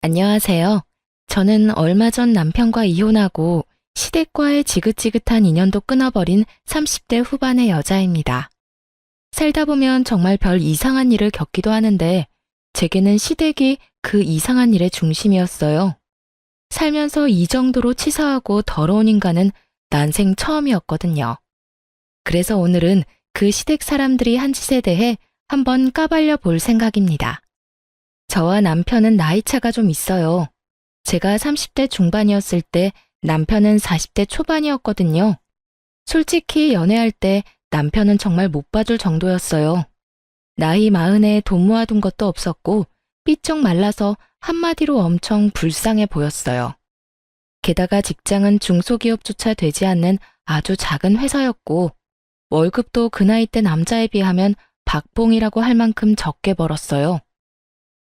안녕하세요. 저는 얼마 전 남편과 이혼하고 시댁과의 지긋지긋한 인연도 끊어버린 30대 후반의 여자입니다. 살다 보면 정말 별 이상한 일을 겪기도 하는데 제게는 시댁이 그 이상한 일의 중심이었어요. 살면서 이 정도로 치사하고 더러운 인간은 난생 처음이었거든요. 그래서 오늘은 그 시댁 사람들이 한 짓에 대해 한번 까발려 볼 생각입니다. 저와 남편은 나이 차가 좀 있어요. 제가 30대 중반이었을 때 남편은 40대 초반이었거든요. 솔직히 연애할 때 남편은 정말 못 봐줄 정도였어요. 나이 마흔에 돈 모아둔 것도 없었고 삐쩍 말라서 한마디로 엄청 불쌍해 보였어요. 게다가 직장은 중소기업조차 되지 않는 아주 작은 회사였고 월급도 그 나이 때 남자에 비하면 박봉이라고 할 만큼 적게 벌었어요.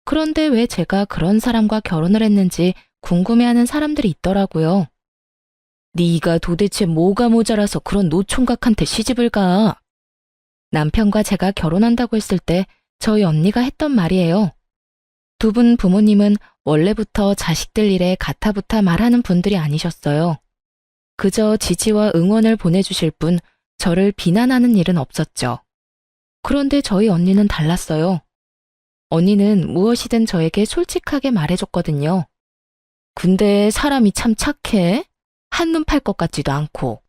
그런데 왜 제가 그런 사람과 결혼을 했는지 궁금해하는 사람들이 있더라고요. 네가 도대체 뭐가 모자라서 그런 노총각한테 시집을 가? 남편과 제가 결혼한다고 했을 때 저희 언니가 했던 말이에요. 두 분 부모님은 원래부터 자식들 일에 가타부타 말하는 분들이 아니셨어요. 그저 지지와 응원을 보내주실 뿐 저를 비난하는 일은 없었죠. 그런데 저희 언니는 달랐어요. 언니는 무엇이든 저에게 솔직하게 말해줬거든요. 근데 사람이 참 착해? 한눈 팔 것 같지도 않고.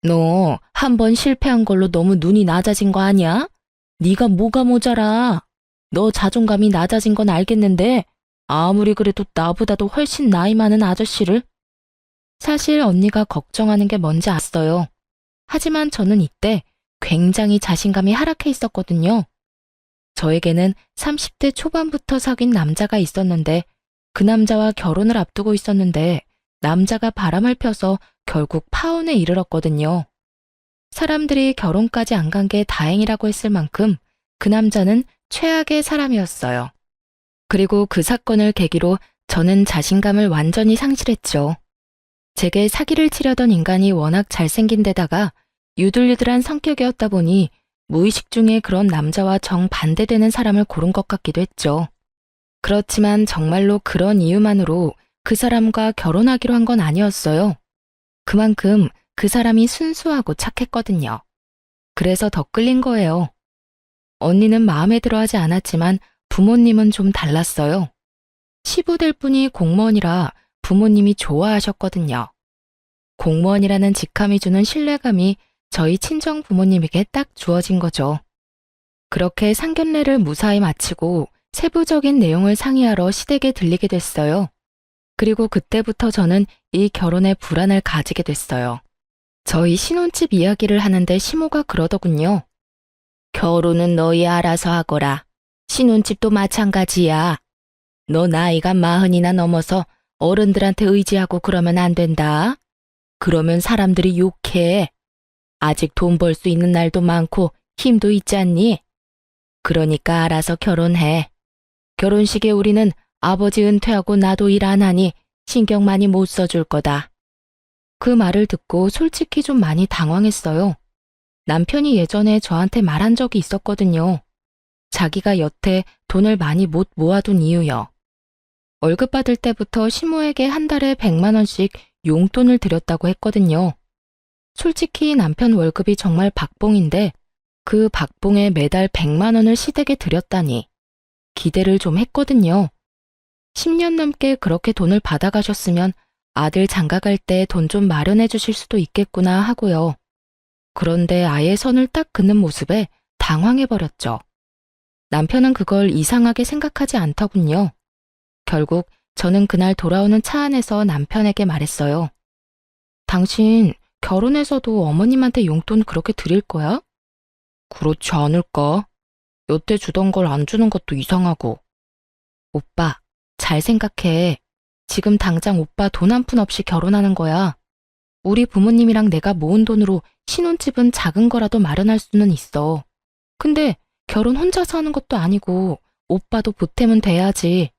너 한 번 실패한 걸로 너무 눈이 낮아진 거 아니야? 네가 뭐가 모자라? 너 자존감이 낮아진 건 알겠는데 아무리 그래도 나보다도 훨씬 나이 많은 아저씨를? 사실 언니가 걱정하는 게 뭔지 알았어요. 하지만 저는 이때 굉장히 자신감이 하락해 있었거든요. 저에게는 30대 초반부터 사귄 남자가 있었는데 그 남자와 결혼을 앞두고 있었는데 남자가 바람을 펴서 결국 파혼에 이르렀거든요. 사람들이 결혼까지 안 간 게 다행이라고 했을 만큼 그 남자는 최악의 사람이었어요. 그리고 그 사건을 계기로 저는 자신감을 완전히 상실했죠. 제게 사기를 치려던 인간이 워낙 잘생긴 데다가 유들유들한 성격이었다 보니 무의식 중에 그런 남자와 정반대되는 사람을 고른 것 같기도 했죠. 그렇지만 정말로 그런 이유만으로 그 사람과 결혼하기로 한 건 아니었어요. 그만큼 그 사람이 순수하고 착했거든요. 그래서 더 끌린 거예요. 언니는 마음에 들어 하지 않았지만 부모님은 좀 달랐어요. 시부될 분이 공무원이라 부모님이 좋아하셨거든요. 공무원이라는 직함이 주는 신뢰감이 저희 친정 부모님에게 딱 주어진 거죠. 그렇게 상견례를 무사히 마치고 세부적인 내용을 상의하러 시댁에 들리게 됐어요. 그리고 그때부터 저는 이 결혼에 불안을 가지게 됐어요. 저희 신혼집 이야기를 하는데 시모가 그러더군요. 결혼은 너희 알아서 하거라. 신혼집도 마찬가지야. 너 나이가 40이나 넘어서 어른들한테 의지하고 그러면 안 된다. 그러면 사람들이 욕해. 아직 돈 벌 수 있는 날도 많고 힘도 있지 않니? 그러니까 알아서 결혼해. 결혼식에 우리는 아버지 은퇴하고 나도 일 안 하니 신경 많이 못 써줄 거다. 그 말을 듣고 솔직히 좀 많이 당황했어요. 남편이 예전에 저한테 말한 적이 있었거든요. 자기가 여태 돈을 많이 못 모아둔 이유요. 월급 받을 때부터 시모에게 한 달에 100만 원씩 용돈을 드렸다고 했거든요. 솔직히 남편 월급이 정말 박봉인데 그 박봉에 매달 100만 원을 시댁에 드렸다니 기대를 좀 했거든요. 10년 넘게 그렇게 돈을 받아가셨으면 아들 장가갈 때 돈 좀 마련해 주실 수도 있겠구나 하고요. 그런데 아예 선을 딱 긋는 모습에 당황해버렸죠. 남편은 그걸 이상하게 생각하지 않더군요. 결국 저는 그날 돌아오는 차 안에서 남편에게 말했어요. 당신 결혼해서도 어머님한테 용돈 그렇게 드릴 거야? 그렇지 않을까? 여태 주던 걸 안 주는 것도 이상하고. 오빠, 잘 생각해. 지금 당장 오빠 돈 한 푼 없이 결혼하는 거야. 우리 부모님이랑 내가 모은 돈으로 신혼집은 작은 거라도 마련할 수는 있어. 근데 결혼 혼자서 하는 것도 아니고 오빠도 보탬은 돼야지.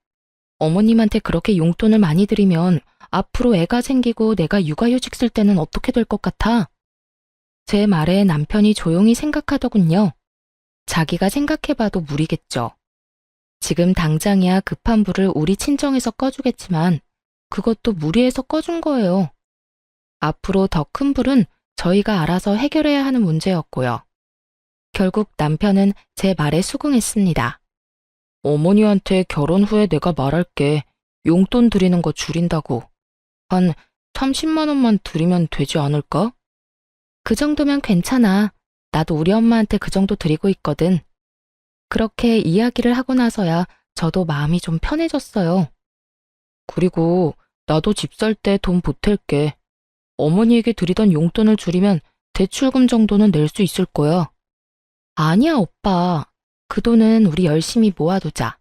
어머님한테 그렇게 용돈을 많이 드리면 앞으로 애가 생기고 내가 육아휴직 쓸 때는 어떻게 될 것 같아? 제 말에 남편이 조용히 생각하더군요. 자기가 생각해봐도 무리겠죠. 지금 당장이야 급한 불을 우리 친정에서 꺼주겠지만 그것도 무리해서 꺼준 거예요. 앞으로 더 큰 불은 저희가 알아서 해결해야 하는 문제였고요. 결국 남편은 제 말에 수긍했습니다. 어머니한테 결혼 후에 내가 말할게. 용돈 드리는 거 줄인다고. 한 30만 원만 드리면 되지 않을까? 그 정도면 괜찮아. 나도 우리 엄마한테 그 정도 드리고 있거든. 그렇게 이야기를 하고 나서야 저도 마음이 좀 편해졌어요. 그리고 나도 집 살 때 돈 보탤게. 어머니에게 드리던 용돈을 줄이면 대출금 정도는 낼 수 있을 거야. 아니야, 오빠. 그 돈은 우리 열심히 모아두자.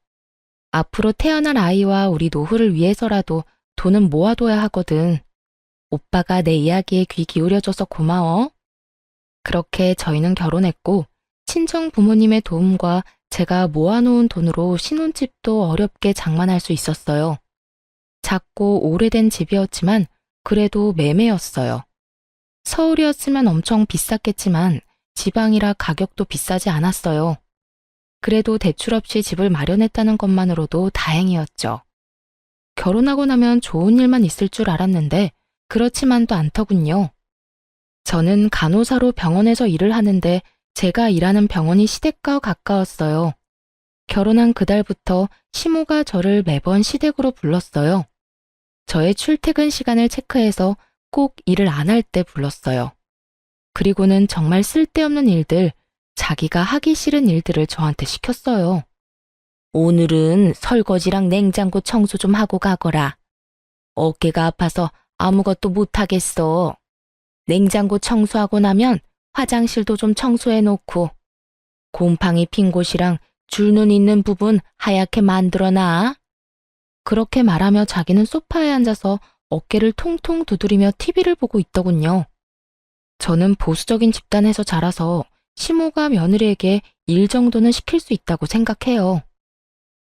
앞으로 태어날 아이와 우리 노후를 위해서라도 돈은 모아둬야 하거든. 오빠가 내 이야기에 귀 기울여줘서 고마워. 그렇게 저희는 결혼했고 친정 부모님의 도움과 제가 모아놓은 돈으로 신혼집도 어렵게 장만할 수 있었어요. 작고 오래된 집이었지만 그래도 매매였어요. 서울이었으면 엄청 비쌌겠지만 지방이라 가격도 비싸지 않았어요. 그래도 대출 없이 집을 마련했다는 것만으로도 다행이었죠. 결혼하고 나면 좋은 일만 있을 줄 알았는데 그렇지만도 않더군요. 저는 간호사로 병원에서 일을 하는데 제가 일하는 병원이 시댁과 가까웠어요. 결혼한 그달부터 시모가 저를 매번 시댁으로 불렀어요. 저의 출퇴근 시간을 체크해서 꼭 일을 안 할 때 불렀어요. 그리고는 정말 쓸데없는 일들, 자기가 하기 싫은 일들을 저한테 시켰어요. 오늘은 설거지랑 냉장고 청소 좀 하고 가거라. 어깨가 아파서 아무것도 못하겠어. 냉장고 청소하고 나면 화장실도 좀 청소해 놓고 곰팡이 핀 곳이랑 줄눈 있는 부분 하얗게 만들어놔. 그렇게 말하며 자기는 소파에 앉아서 어깨를 통통 두드리며 TV를 보고 있더군요. 저는 보수적인 집단에서 자라서 시모가 며느리에게 일 정도는 시킬 수 있다고 생각해요.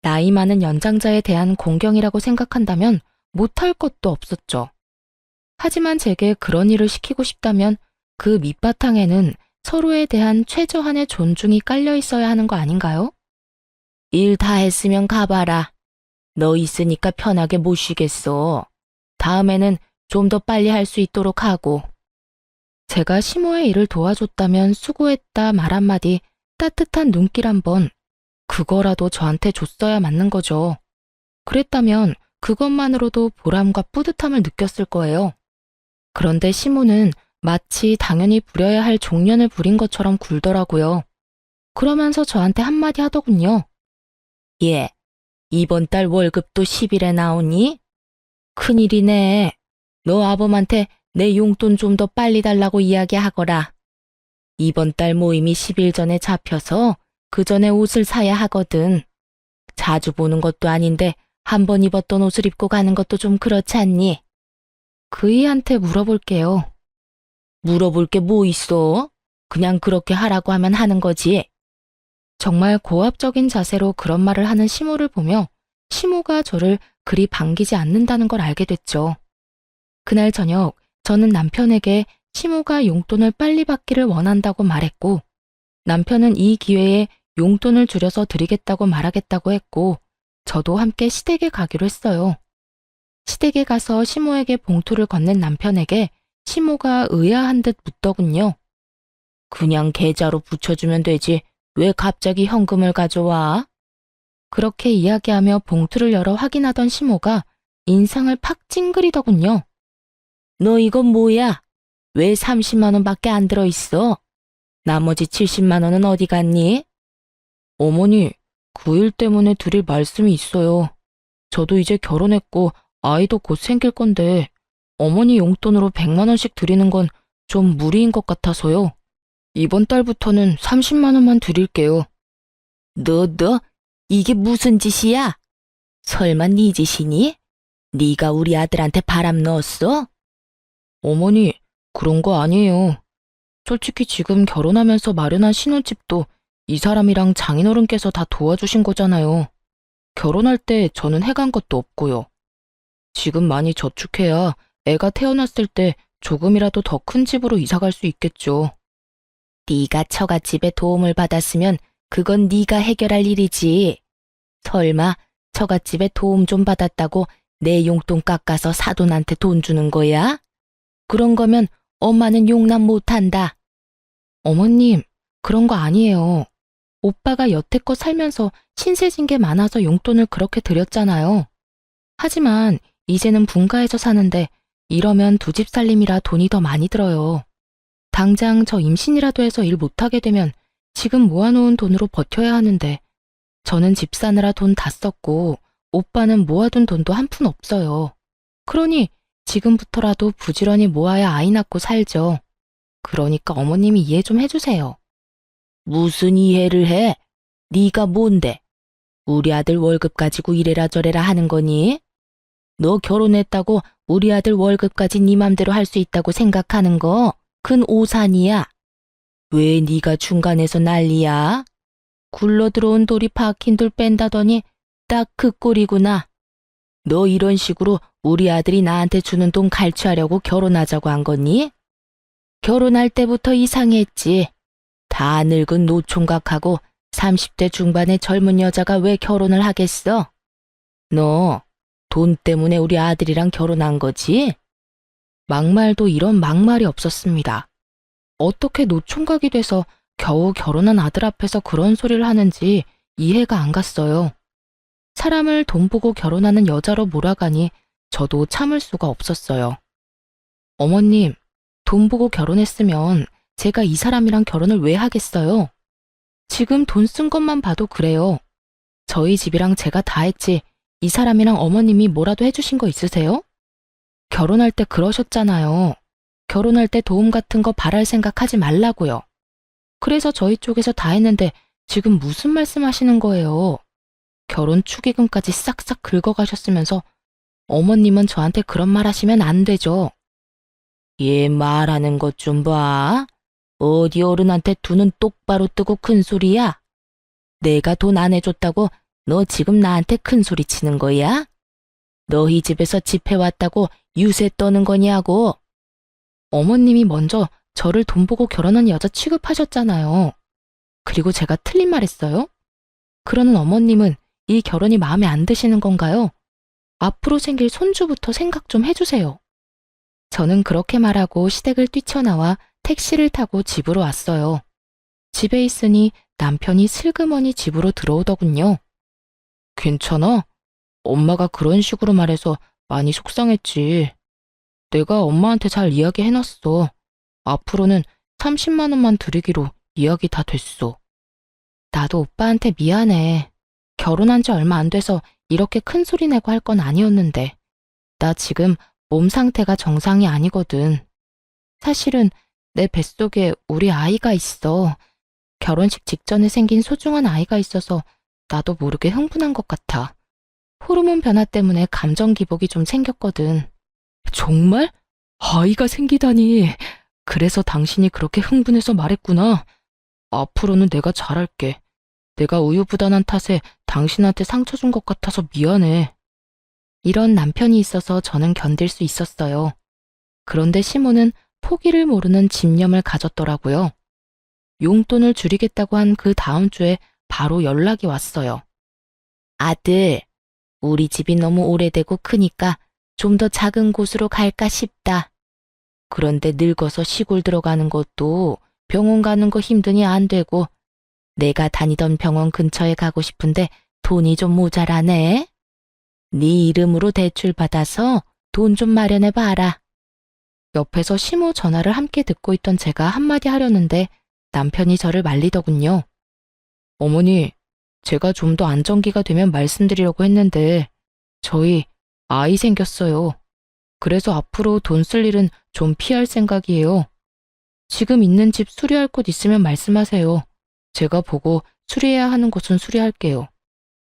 나이 많은 연장자에 대한 공경이라고 생각한다면 못할 것도 없었죠. 하지만 제게 그런 일을 시키고 싶다면 그 밑바탕에는 서로에 대한 최저한의 존중이 깔려 있어야 하는 거 아닌가요? 일 다 했으면 가봐라. 너 있으니까 편하게 못 쉬겠어. 다음에는 좀 더 빨리 할 수 있도록 하고. 제가 시모의 일을 도와줬다면 수고했다 말 한마디, 따뜻한 눈길 한번, 그거라도 저한테 줬어야 맞는 거죠. 그랬다면 그것만으로도 보람과 뿌듯함을 느꼈을 거예요. 그런데 시모는 마치 당연히 부려야 할 종년을 부린 것처럼 굴더라고요. 그러면서 저한테 한마디 하더군요. 예, 이번 달 월급도 10일에 나오니? 큰일이네. 너 아범한테 내 용돈 좀 더 빨리 달라고 이야기하거라. 이번 달 모임이 10일 전에 잡혀서 그 전에 옷을 사야 하거든. 자주 보는 것도 아닌데 한 번 입었던 옷을 입고 가는 것도 좀 그렇지 않니? 그이한테 물어볼게요. 물어볼 게 뭐 있어? 그냥 그렇게 하라고 하면 하는 거지. 정말 고압적인 자세로 그런 말을 하는 시모를 보며 시모가 저를 그리 반기지 않는다는 걸 알게 됐죠. 그날 저녁 저는 남편에게 시모가 용돈을 빨리 받기를 원한다고 말했고 남편은 이 기회에 용돈을 줄여서 드리겠다고 말하겠다고 했고 저도 함께 시댁에 가기로 했어요. 시댁에 가서 시모에게 봉투를 건넨 남편에게 시모가 의아한 듯 묻더군요. 그냥 계좌로 붙여주면 되지 왜 갑자기 현금을 가져와? 그렇게 이야기하며 봉투를 열어 확인하던 시모가 인상을 팍 찡그리더군요. 너 이건 뭐야? 왜 30만 원밖에 안 들어있어? 나머지 70만 원은 어디 갔니? 어머니, 그 일 때문에 드릴 말씀이 있어요. 저도 이제 결혼했고 아이도 곧 생길 건데 어머니 용돈으로 100만 원씩 드리는 건 좀 무리인 것 같아서요. 이번 달부터는 30만 원만 드릴게요. 너, 이게 무슨 짓이야? 설마 네 짓이니? 네가 우리 아들한테 바람 넣었어? 어머니, 그런 거 아니에요. 솔직히 지금 결혼하면서 마련한 신혼집도 이 사람이랑 장인어른께서 다 도와주신 거잖아요. 결혼할 때 저는 해간 것도 없고요. 지금 많이 저축해야 애가 태어났을 때 조금이라도 더 큰 집으로 이사갈 수 있겠죠. 네가 처갓집에 도움을 받았으면 그건 네가 해결할 일이지. 설마 처갓집에 도움 좀 받았다고 내 용돈 깎아서 사돈한테 돈 주는 거야? 그런 거면 엄마는 용납 못한다. 어머님, 그런 거 아니에요. 오빠가 여태껏 살면서 신세진 게 많아서 용돈을 그렇게 드렸잖아요. 하지만 이제는 분가해서 사는데 이러면 두 집 살림이라 돈이 더 많이 들어요. 당장 저 임신이라도 해서 일 못하게 되면 지금 모아놓은 돈으로 버텨야 하는데 저는 집 사느라 돈 다 썼고 오빠는 모아둔 돈도 한 푼 없어요. 그러니 지금부터라도 부지런히 모아야 아이 낳고 살죠. 그러니까 어머님이 이해 좀 해주세요. 무슨 이해를 해? 네가 뭔데? 우리 아들 월급 가지고 이래라 저래라 하는 거니? 너 결혼했다고 우리 아들 월급까지 네 맘대로 할 수 있다고 생각하는 거 큰 오산이야. 왜 네가 중간에서 난리야? 굴러 들어온 돌이 박힌 돌 뺀다더니 딱 그 꼴이구나. 너 이런 식으로 우리 아들이 나한테 주는 돈 갈취하려고 결혼하자고 한 거니? 결혼할 때부터 이상했지. 다 늙은 노총각하고 30대 중반의 젊은 여자가 왜 결혼을 하겠어? 너 돈 때문에 우리 아들이랑 결혼한 거지? 막말도 이런 막말이 없었습니다. 어떻게 노총각이 돼서 겨우 결혼한 아들 앞에서 그런 소리를 하는지 이해가 안 갔어요. 사람을 돈 보고 결혼하는 여자로 몰아가니 저도 참을 수가 없었어요. 어머님, 돈 보고 결혼했으면 제가 이 사람이랑 결혼을 왜 하겠어요? 지금 돈 쓴 것만 봐도 그래요. 저희 집이랑 제가 다 했지 이 사람이랑 어머님이 뭐라도 해주신 거 있으세요? 결혼할 때 그러셨잖아요. 결혼할 때 도움 같은 거 바랄 생각하지 말라고요. 그래서 저희 쪽에서 다 했는데 지금 무슨 말씀하시는 거예요? 결혼 축의금까지 싹싹 긁어가셨으면서 어머님은 저한테 그런 말 하시면 안 되죠. 얘 말하는 것 좀 봐. 어디 어른한테 두 눈 똑바로 뜨고 큰 소리야? 내가 돈 안 해줬다고 너 지금 나한테 큰 소리 치는 거야? 너희 집에서 집해왔다고 유세 떠는 거냐고. 어머님이 먼저 저를 돈 보고 결혼한 여자 취급하셨잖아요. 그리고 제가 틀린 말 했어요? 그러는 어머님은 이 결혼이 마음에 안 드시는 건가요? 앞으로 생길 손주부터 생각 좀 해주세요. 저는 그렇게 말하고 시댁을 뛰쳐나와 택시를 타고 집으로 왔어요. 집에 있으니 남편이 슬그머니 집으로 들어오더군요. 괜찮아? 엄마가 그런 식으로 말해서 많이 속상했지. 내가 엄마한테 잘 이야기해놨어. 앞으로는 30만 원만 드리기로 이야기 다 됐어. 나도 오빠한테 미안해. 결혼한 지 얼마 안 돼서 이렇게 큰 소리 내고 할 건 아니었는데. 나 지금 몸 상태가 정상이 아니거든. 사실은 내 뱃속에 우리 아이가 있어. 결혼식 직전에 생긴 소중한 아이가 있어서 나도 모르게 흥분한 것 같아. 호르몬 변화 때문에 감정 기복이 좀 생겼거든. 정말? 아이가 생기다니. 그래서 당신이 그렇게 흥분해서 말했구나. 앞으로는 내가 잘할게. 내가 우유부단한 탓에 당신한테 상처 준 것 같아서 미안해. 이런 남편이 있어서 저는 견딜 수 있었어요. 그런데 시모는 포기를 모르는 집념을 가졌더라고요. 용돈을 줄이겠다고 한 그 다음 주에 바로 연락이 왔어요. 아들, 우리 집이 너무 오래되고 크니까 좀 더 작은 곳으로 갈까 싶다. 그런데 늙어서 시골 들어가는 것도 병원 가는 거 힘드니 안 되고 내가 다니던 병원 근처에 가고 싶은데 돈이 좀 모자라네. 네 이름으로 대출 받아서 돈 좀 마련해 봐라. 옆에서 시모 전화를 함께 듣고 있던 제가 한마디 하려는데 남편이 저를 말리더군요. 어머니, 제가 좀 더 안정기가 되면 말씀드리려고 했는데 저희 아이 생겼어요. 그래서 앞으로 돈 쓸 일은 좀 피할 생각이에요. 지금 있는 집 수리할 곳 있으면 말씀하세요. 제가 보고 수리해야 하는 곳은 수리할게요.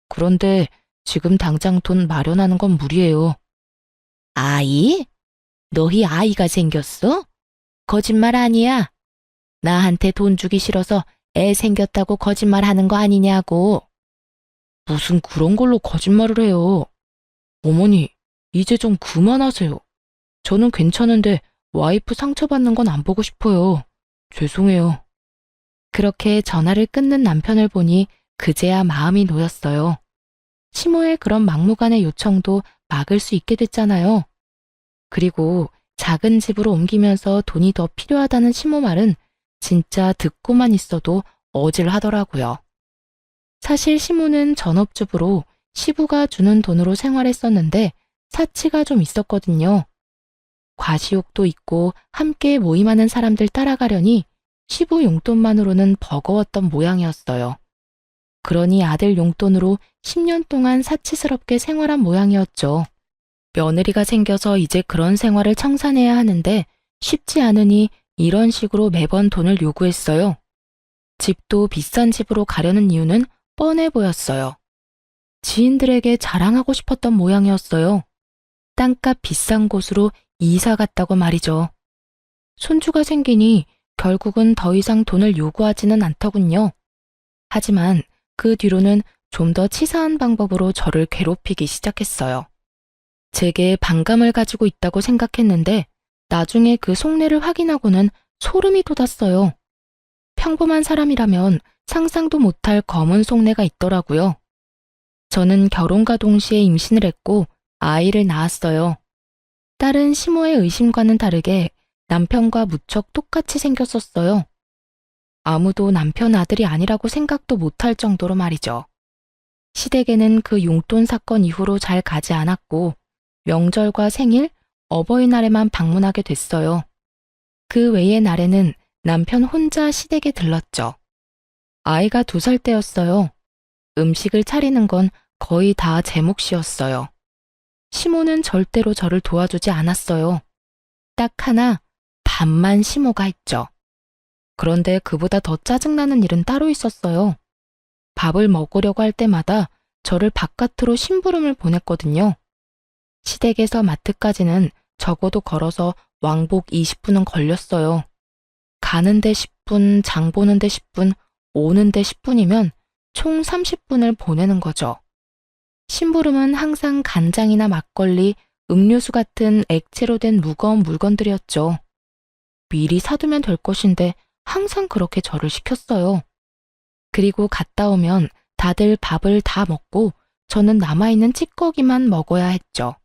그런데 지금 당장 돈 마련하는 건 무리예요. 아이? 너희 아이가 생겼어? 거짓말 아니야. 나한테 돈 주기 싫어서 애 생겼다고 거짓말하는 거 아니냐고. 무슨 그런 걸로 거짓말을 해요. 어머니, 이제 좀 그만하세요. 저는 괜찮은데 와이프 상처받는 건 안 보고 싶어요. 죄송해요. 그렇게 전화를 끊는 남편을 보니 그제야 마음이 놓였어요. 시모의 그런 막무가내 요청도 막을 수 있게 됐잖아요. 그리고 작은 집으로 옮기면서 돈이 더 필요하다는 시모 말은 진짜 듣고만 있어도 어질하더라고요. 사실 시모는 전업주부로 시부가 주는 돈으로 생활했었는데 사치가 좀 있었거든요. 과시욕도 있고 함께 모임하는 사람들 따라가려니 시부 용돈만으로는 버거웠던 모양이었어요. 그러니 아들 용돈으로 10년 동안 사치스럽게 생활한 모양이었죠. 며느리가 생겨서 이제 그런 생활을 청산해야 하는데 쉽지 않으니 이런 식으로 매번 돈을 요구했어요. 집도 비싼 집으로 가려는 이유는 뻔해 보였어요. 지인들에게 자랑하고 싶었던 모양이었어요. 땅값 비싼 곳으로 이사 갔다고 말이죠. 손주가 생기니 결국은 더 이상 돈을 요구하지는 않더군요. 하지만 그 뒤로는 좀 더 치사한 방법으로 저를 괴롭히기 시작했어요. 제게 반감을 가지고 있다고 생각했는데 나중에 그 속내를 확인하고는 소름이 돋았어요. 평범한 사람이라면 상상도 못할 검은 속내가 있더라고요. 저는 결혼과 동시에 임신을 했고 아이를 낳았어요. 딸은 시모의 의심과는 다르게 남편과 무척 똑같이 생겼었어요. 아무도 남편 아들이 아니라고 생각도 못할 정도로 말이죠. 시댁에는 그 용돈 사건 이후로 잘 가지 않았고 명절과 생일, 어버이날에만 방문하게 됐어요. 그 외의 날에는 남편 혼자 시댁에 들렀죠. 아이가 2살 때였어요. 음식을 차리는 건 거의 다 제 몫이었어요. 시모는 절대로 저를 도와주지 않았어요. 딱 하나, 밥만 시모가 했죠. 그런데 그보다 더 짜증나는 일은 따로 있었어요. 밥을 먹으려고 할 때마다 저를 바깥으로 심부름을 보냈거든요. 시댁에서 마트까지는 적어도 걸어서 왕복 20분은 걸렸어요. 가는데 10분, 장 보는데 10분, 오는데 10분이면 총 30분을 보내는 거죠. 심부름은 항상 간장이나 막걸리, 음료수 같은 액체로 된 무거운 물건들이었죠. 미리 사두면 될 것인데 항상 그렇게 저를 시켰어요. 그리고 갔다 오면 다들 밥을 다 먹고 저는 남아있는 찌꺼기만 먹어야 했죠.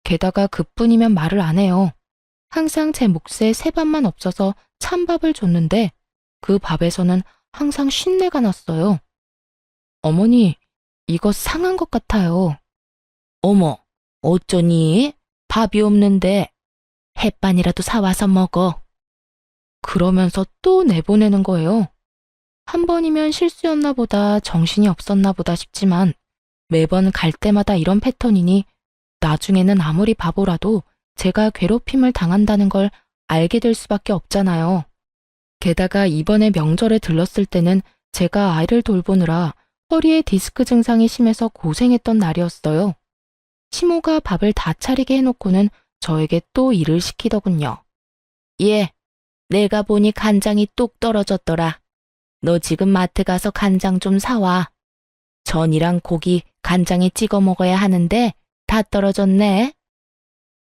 게다가 그뿐이면 말을 안 해요. 항상 제 몫에 새밥만 없어서 찬밥을 줬는데 그 밥에서는 항상 쉰내가 났어요. 어머니, 이거 상한 것 같아요. 어머, 어쩌니? 밥이 없는데 햇반이라도 사와서 먹어. 그러면서 또 내보내는 거예요. 한 번이면 실수였나 보다, 정신이 없었나 보다 싶지만 매번 갈 때마다 이런 패턴이니 나중에는 아무리 바보라도 제가 괴롭힘을 당한다는 걸 알게 될 수밖에 없잖아요. 게다가 이번에 명절에 들렀을 때는 제가 아이를 돌보느라 허리에 디스크 증상이 심해서 고생했던 날이었어요. 시모가 밥을 다 차리게 해놓고는 저에게 또 일을 시키더군요. 예, 내가 보니 간장이 뚝 떨어졌더라. 너 지금 마트 가서 간장 좀 사와. 전이랑 고기 간장에 찍어 먹어야 하는데 다 떨어졌네.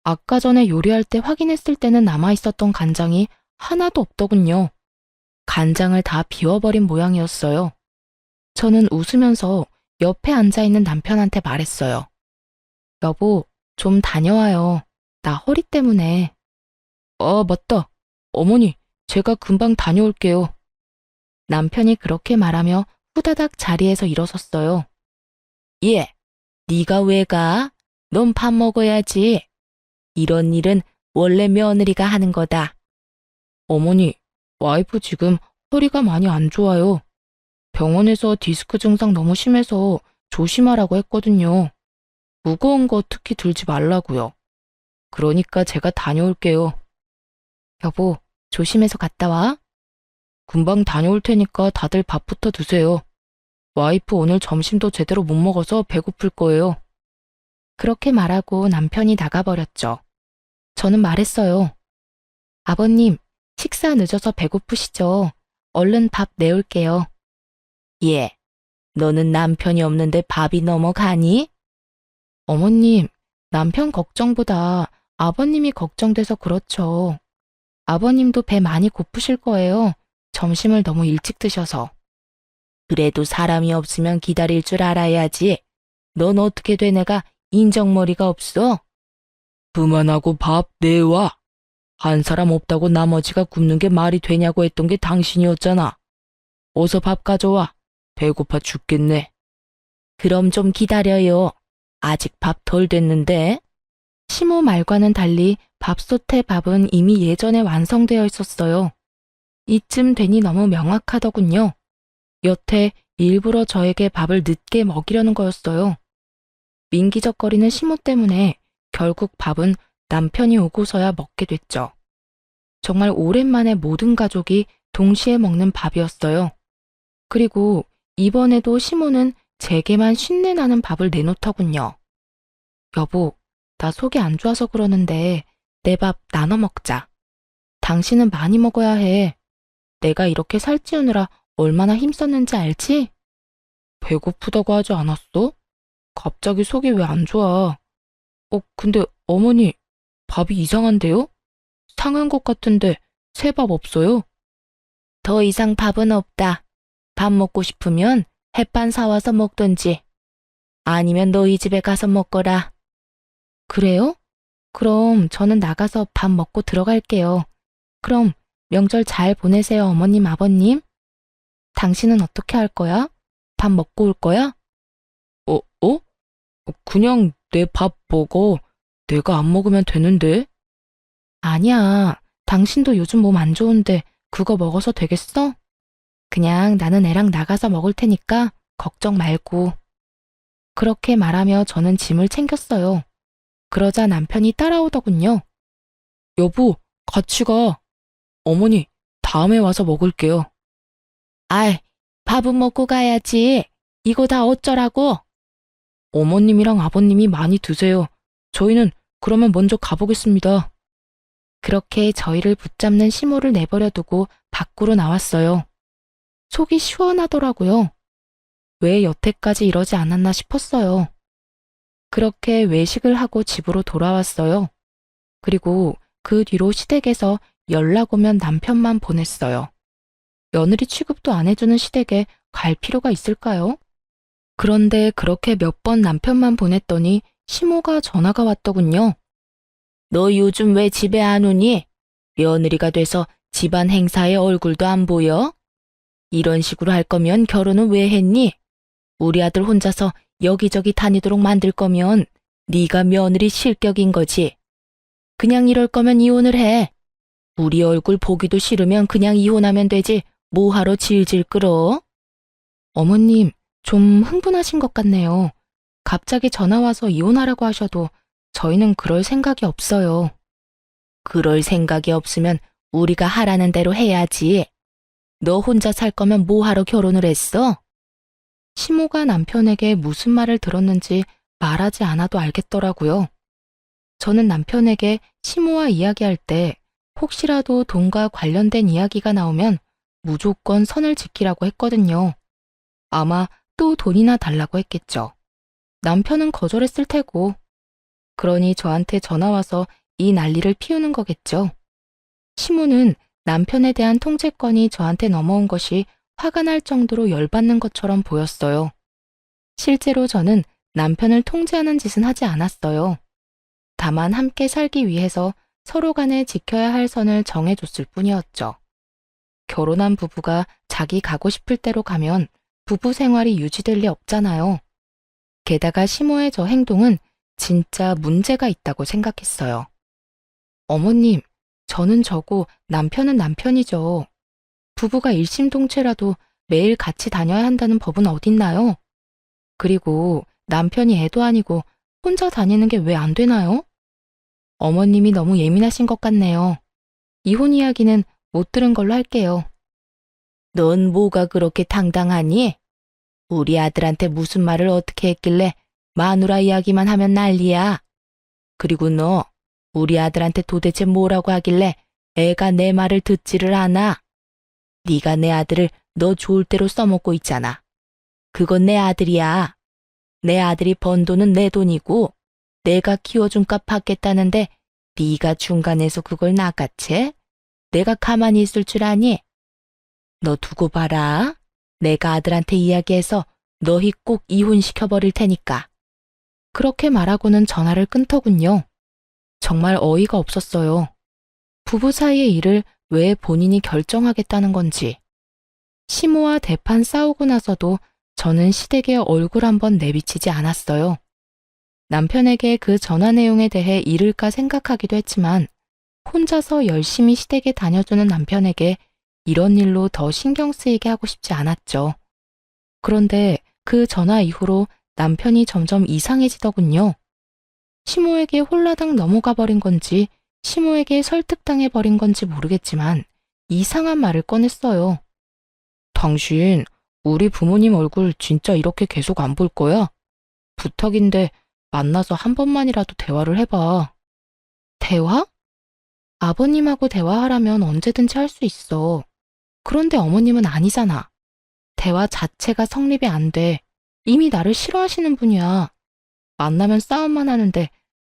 아까 전에 요리할 때 확인했을 때는 남아있었던 간장이 하나도 없더군요. 간장을 다 비워버린 모양이었어요. 저는 웃으면서 옆에 앉아있는 남편한테 말했어요. 여보, 좀 다녀와요. 나 허리 때문에. 맞다. 어머니, 제가 금방 다녀올게요. 남편이 그렇게 말하며 후다닥 자리에서 일어섰어요. 예, 네가 왜 가? 넌 밥 먹어야지. 이런 일은 원래 며느리가 하는 거다. 어머니, 와이프 지금 허리가 많이 안 좋아요. 병원에서 디스크 증상 너무 심해서 조심하라고 했거든요. 무거운 거 특히 들지 말라고요. 그러니까 제가 다녀올게요. 여보, 조심해서 갔다 와. 금방 다녀올 테니까 다들 밥부터 드세요. 와이프 오늘 점심도 제대로 못 먹어서 배고플 거예요. 그렇게 말하고 남편이 나가버렸죠. 저는 말했어요. 아버님, 식사 늦어서 배고프시죠? 얼른 밥 내올게요. 예, 너는 남편이 없는데 밥이 넘어가니? 어머님, 남편 걱정보다 아버님이 걱정돼서 그렇죠. 아버님도 배 많이 고프실 거예요. 점심을 너무 일찍 드셔서. 그래도 사람이 없으면 기다릴 줄 알아야지. 넌 어떻게 된 애가 인정머리가 없어? 그만하고 밥 내와. 한 사람 없다고 나머지가 굶는 게 말이 되냐고 했던 게 당신이었잖아. 어서 밥 가져와. 배고파 죽겠네. 그럼 좀 기다려요. 아직 밥 덜 됐는데. 시모 말과는 달리 밥솥의 밥은 이미 예전에 완성되어 있었어요. 이쯤 되니 너무 명확하더군요. 여태 일부러 저에게 밥을 늦게 먹이려는 거였어요. 민기적거리는 시모 때문에 결국 밥은 남편이 오고서야 먹게 됐죠. 정말 오랜만에 모든 가족이 동시에 먹는 밥이었어요. 그리고 이번에도 시모는 제게만 쉰내 나는 밥을 내놓더군요. 여보, 나 속이 안 좋아서 그러는데 내 밥 나눠 먹자. 당신은 많이 먹어야 해. 내가 이렇게 살찌우느라 얼마나 힘썼는지 알지? 배고프다고 하지 않았어? 갑자기 속이 왜 안 좋아? 근데 어머니, 밥이 이상한데요? 상한 것 같은데 새 밥 없어요? 더 이상 밥은 없다. 밥 먹고 싶으면 햇반 사와서 먹던지. 아니면 너희 집에 가서 먹거라. 그래요? 그럼 저는 나가서 밥 먹고 들어갈게요. 그럼 명절 잘 보내세요, 어머님, 아버님. 당신은 어떻게 할 거야? 밥 먹고 올 거야? 그냥 내 밥 먹어. 내가 안 먹으면 되는데. 아니야. 당신도 요즘 몸 안 좋은데 그거 먹어서 되겠어? 그냥 나는 애랑 나가서 먹을 테니까 걱정 말고. 그렇게 말하며 저는 짐을 챙겼어요. 그러자 남편이 따라오더군요. 여보, 같이 가. 어머니, 다음에 와서 먹을게요. 아이, 밥은 먹고 가야지. 이거 다 어쩌라고? 어머님이랑 아버님이 많이 드세요. 저희는 그러면 먼저 가보겠습니다. 그렇게 저희를 붙잡는 시모를 내버려 두고 밖으로 나왔어요. 속이 시원하더라고요. 왜 여태까지 이러지 않았나 싶었어요. 그렇게 외식을 하고 집으로 돌아왔어요. 그리고 그 뒤로 시댁에서 연락 오면 남편만 보냈어요. 며느리 취급도 안 해주는 시댁에 갈 필요가 있을까요? 그런데 그렇게 몇 번 남편만 보냈더니 시모가 전화가 왔더군요. 너 요즘 왜 집에 안 오니? 며느리가 돼서 집안 행사에 얼굴도 안 보여? 이런 식으로 할 거면 결혼은 왜 했니? 우리 아들 혼자서 여기저기 다니도록 만들 거면 네가 며느리 실격인 거지. 그냥 이럴 거면 이혼을 해. 우리 얼굴 보기도 싫으면 그냥 이혼하면 되지. 뭐하러 질질 끌어? 어머님, 좀 흥분하신 것 같네요. 갑자기 전화 와서 이혼하라고 하셔도 저희는 그럴 생각이 없어요. 그럴 생각이 없으면 우리가 하라는 대로 해야지. 너 혼자 살 거면 뭐하러 결혼을 했어? 시모가 남편에게 무슨 말을 들었는지 말하지 않아도 알겠더라고요. 저는 남편에게 시모와 이야기할 때 혹시라도 돈과 관련된 이야기가 나오면 무조건 선을 지키라고 했거든요. 아마 또 돈이나 달라고 했겠죠. 남편은 거절했을 테고. 그러니 저한테 전화와서 이 난리를 피우는 거겠죠. 시모는 남편에 대한 통제권이 저한테 넘어온 것이 화가 날 정도로 열받는 것처럼 보였어요. 실제로 저는 남편을 통제하는 짓은 하지 않았어요. 다만 함께 살기 위해서 서로 간에 지켜야 할 선을 정해줬을 뿐이었죠. 결혼한 부부가 자기 가고 싶을 대로 가면 부부 생활이 유지될 리 없잖아요. 게다가 시모의 저 행동은 진짜 문제가 있다고 생각했어요. 어머님, 저는 저고 남편은 남편이죠. 부부가 일심동체라도 매일 같이 다녀야 한다는 법은 어딨나요? 그리고 남편이 애도 아니고 혼자 다니는 게 왜 안 되나요? 어머님이 너무 예민하신 것 같네요. 이혼 이야기는 못 들은 걸로 할게요. 넌 뭐가 그렇게 당당하니? 우리 아들한테 무슨 말을 어떻게 했길래 마누라 이야기만 하면 난리야. 그리고 너 우리 아들한테 도대체 뭐라고 하길래 애가 내 말을 듣지를 않아. 네가 내 아들을 너 좋을 대로 써먹고 있잖아. 그건 내 아들이야. 내 아들이 번 돈은 내 돈이고 내가 키워준 값 받겠다는데 네가 중간에서 그걸 낚아채? 내가 가만히 있을 줄 아니? 너 두고 봐라. 내가 아들한테 이야기해서 너희 꼭 이혼시켜버릴 테니까. 그렇게 말하고는 전화를 끊더군요. 정말 어이가 없었어요. 부부 사이의 일을 왜 본인이 결정하겠다는 건지. 시모와 대판 싸우고 나서도 저는 시댁에 얼굴 한번 내비치지 않았어요. 남편에게 그 전화 내용에 대해 잃을까 생각하기도 했지만 혼자서 열심히 시댁에 다녀주는 남편에게 이런 일로 더 신경 쓰이게 하고 싶지 않았죠. 그런데 그 전화 이후로 남편이 점점 이상해지더군요. 시모에게 홀라당 넘어가 버린 건지 시모에게 설득당해 버린 건지 모르겠지만 이상한 말을 꺼냈어요. 당신, 우리 부모님 얼굴 진짜 이렇게 계속 안 볼 거야? 부탁인데 만나서 한 번만이라도 대화를 해봐. 대화? 아버님하고 대화하라면 언제든지 할 수 있어. 그런데 어머님은 아니잖아. 대화 자체가 성립이 안 돼. 이미 나를 싫어하시는 분이야. 만나면 싸움만 하는데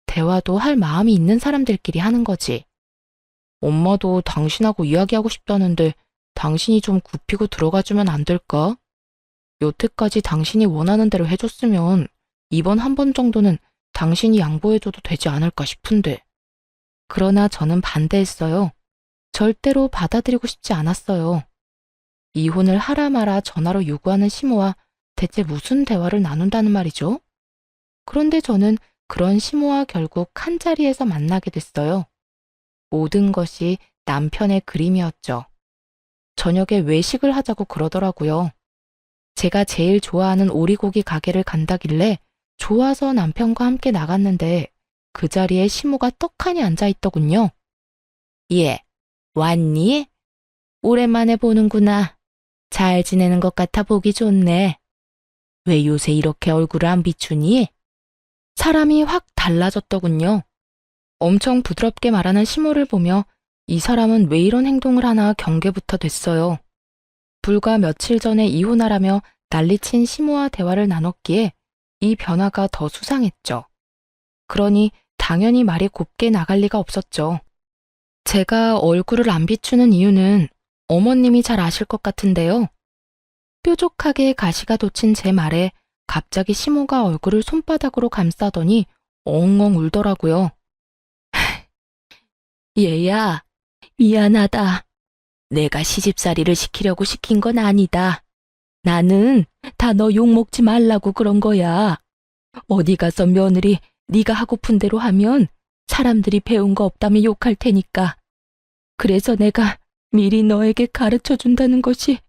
대화도 할 마음이 있는 사람들끼리 하는 거지. 엄마도 당신하고 이야기하고 싶다는데 당신이 좀 굽히고 들어가주면 안 될까? 여태까지 당신이 원하는 대로 해줬으면 이번 한 번 정도는 당신이 양보해줘도 되지 않을까 싶은데. 그러나 저는 반대했어요. 절대로 받아들이고 싶지 않았어요. 이혼을 하라 마라 전화로 요구하는 시모와 대체 무슨 대화를 나눈다는 말이죠? 그런데 저는 그런 시모와 결국 한자리에서 만나게 됐어요. 모든 것이 남편의 그림이었죠. 저녁에 외식을 하자고 그러더라고요. 제가 제일 좋아하는 오리고기 가게를 간다길래 좋아서 남편과 함께 나갔는데 그 자리에 시모가 떡하니 앉아있더군요. 예, 왔니? 오랜만에 보는구나. 잘 지내는 것 같아 보기 좋네. 왜 요새 이렇게 얼굴을 안 비추니? 사람이 확 달라졌더군요. 엄청 부드럽게 말하는 시모를 보며 이 사람은 왜 이런 행동을 하나 경계부터 됐어요. 불과 며칠 전에 이혼하라며 난리친 시모와 대화를 나눴기에 이 변화가 더 수상했죠. 그러니 당연히 말이 곱게 나갈 리가 없었죠. 제가 얼굴을 안 비추는 이유는 어머님이 잘 아실 것 같은데요. 뾰족하게 가시가 돋친 제 말에 갑자기 시모가 얼굴을 손바닥으로 감싸더니 엉엉 울더라고요. 얘야, 미안하다. 내가 시집살이를 시키려고 시킨 건 아니다. 나는 다 너 욕먹지 말라고 그런 거야. 어디 가서 며느리 네가 하고픈 대로 하면 사람들이 배운 거 없다며 욕할 테니까. 그래서 내가 미리 너에게 가르쳐 준다는 것이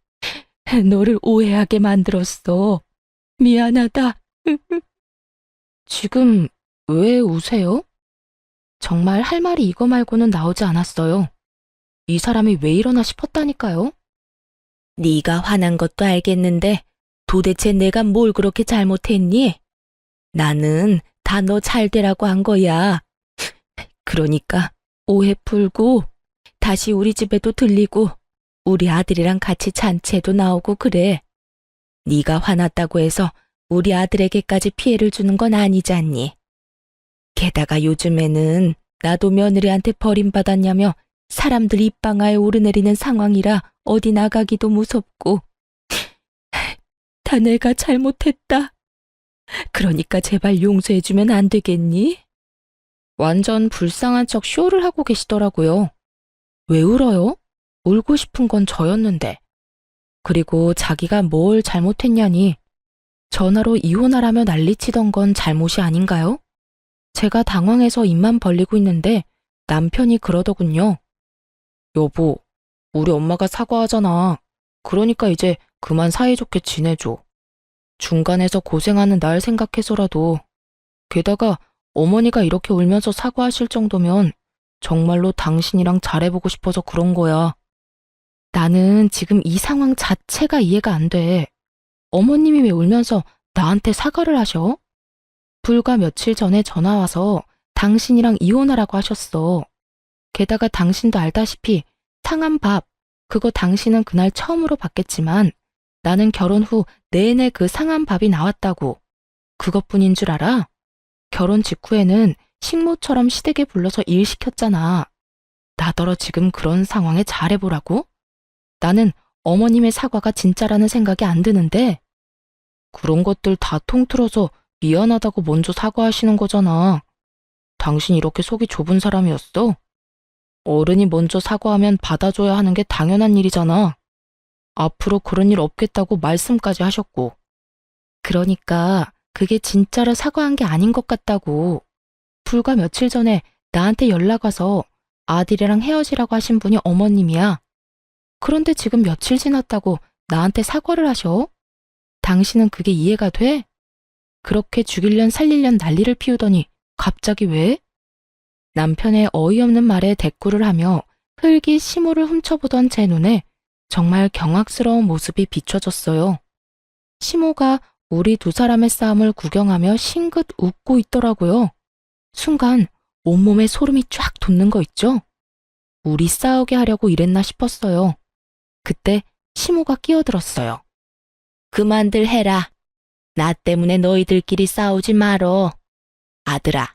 너를 오해하게 만들었어. 미안하다. 지금 왜 우세요? 정말 할 말이 이거 말고는 나오지 않았어요. 이 사람이 왜 이러나 싶었다니까요. 네가 화난 것도 알겠는데 도대체 내가 뭘 그렇게 잘못했니? 나는 다 너 잘 되라고 한 거야. 그러니까 오해 풀고 다시 우리 집에도 들리고 우리 아들이랑 같이 잔치에도 나오고 그래. 네가 화났다고 해서 우리 아들에게까지 피해를 주는 건 아니잖니. 게다가 요즘에는 나도 며느리한테 버림받았냐며 사람들 입방아에 오르내리는 상황이라 어디 나가기도 무섭고. 다 내가 잘못했다. 그러니까 제발 용서해주면 안 되겠니? 완전 불쌍한 척 쇼를 하고 계시더라고요. 왜 울어요? 울고 싶은 건 저였는데. 그리고 자기가 뭘 잘못했냐니 전화로 이혼하라며 난리치던 건 잘못이 아닌가요? 제가 당황해서 입만 벌리고 있는데 남편이 그러더군요. 여보, 우리 엄마가 사과하잖아. 그러니까 이제 그만 사이좋게 지내줘. 중간에서 고생하는 날 생각해서라도. 게다가 어머니가 이렇게 울면서 사과하실 정도면 정말로 당신이랑 잘해보고 싶어서 그런 거야. 나는 지금 이 상황 자체가 이해가 안 돼. 어머님이 왜 울면서 나한테 사과를 하셔? 불과 며칠 전에 전화 와서 당신이랑 이혼하라고 하셨어. 게다가 당신도 알다시피 상한 밥, 그거 당신은 그날 처음으로 받겠지만 나는 결혼 후 내내 그 상한 밥이 나왔다고. 그것뿐인 줄 알아? 결혼 직후에는 식모처럼 시댁에 불러서 일 시켰잖아. 나더러 지금 그런 상황에 잘해보라고? 나는 어머님의 사과가 진짜라는 생각이 안 드는데. 그런 것들 다 통틀어서 미안하다고 먼저 사과하시는 거잖아. 당신 이렇게 속이 좁은 사람이었어? 어른이 먼저 사과하면 받아줘야 하는 게 당연한 일이잖아. 앞으로 그런 일 없겠다고 말씀까지 하셨고. 그러니까 그게 진짜로 사과한 게 아닌 것 같다고. 불과 며칠 전에 나한테 연락 와서 아들이랑 헤어지라고 하신 분이 어머님이야. 그런데 지금 며칠 지났다고 나한테 사과를 하셔? 당신은 그게 이해가 돼? 그렇게 죽일련 살릴련 난리를 피우더니 갑자기 왜? 남편의 어이없는 말에 대꾸를 하며 흙이 시모를 훔쳐보던 제 눈에 정말 경악스러운 모습이 비춰졌어요. 시모가 우리 두 사람의 싸움을 구경하며 싱긋 웃고 있더라고요. 순간 온몸에 소름이 쫙 돋는 거 있죠? 우리 싸우게 하려고 이랬나 싶었어요. 그때 시모가 끼어들었어요. 그만들 해라. 나 때문에 너희들끼리 싸우지 말어. 아들아,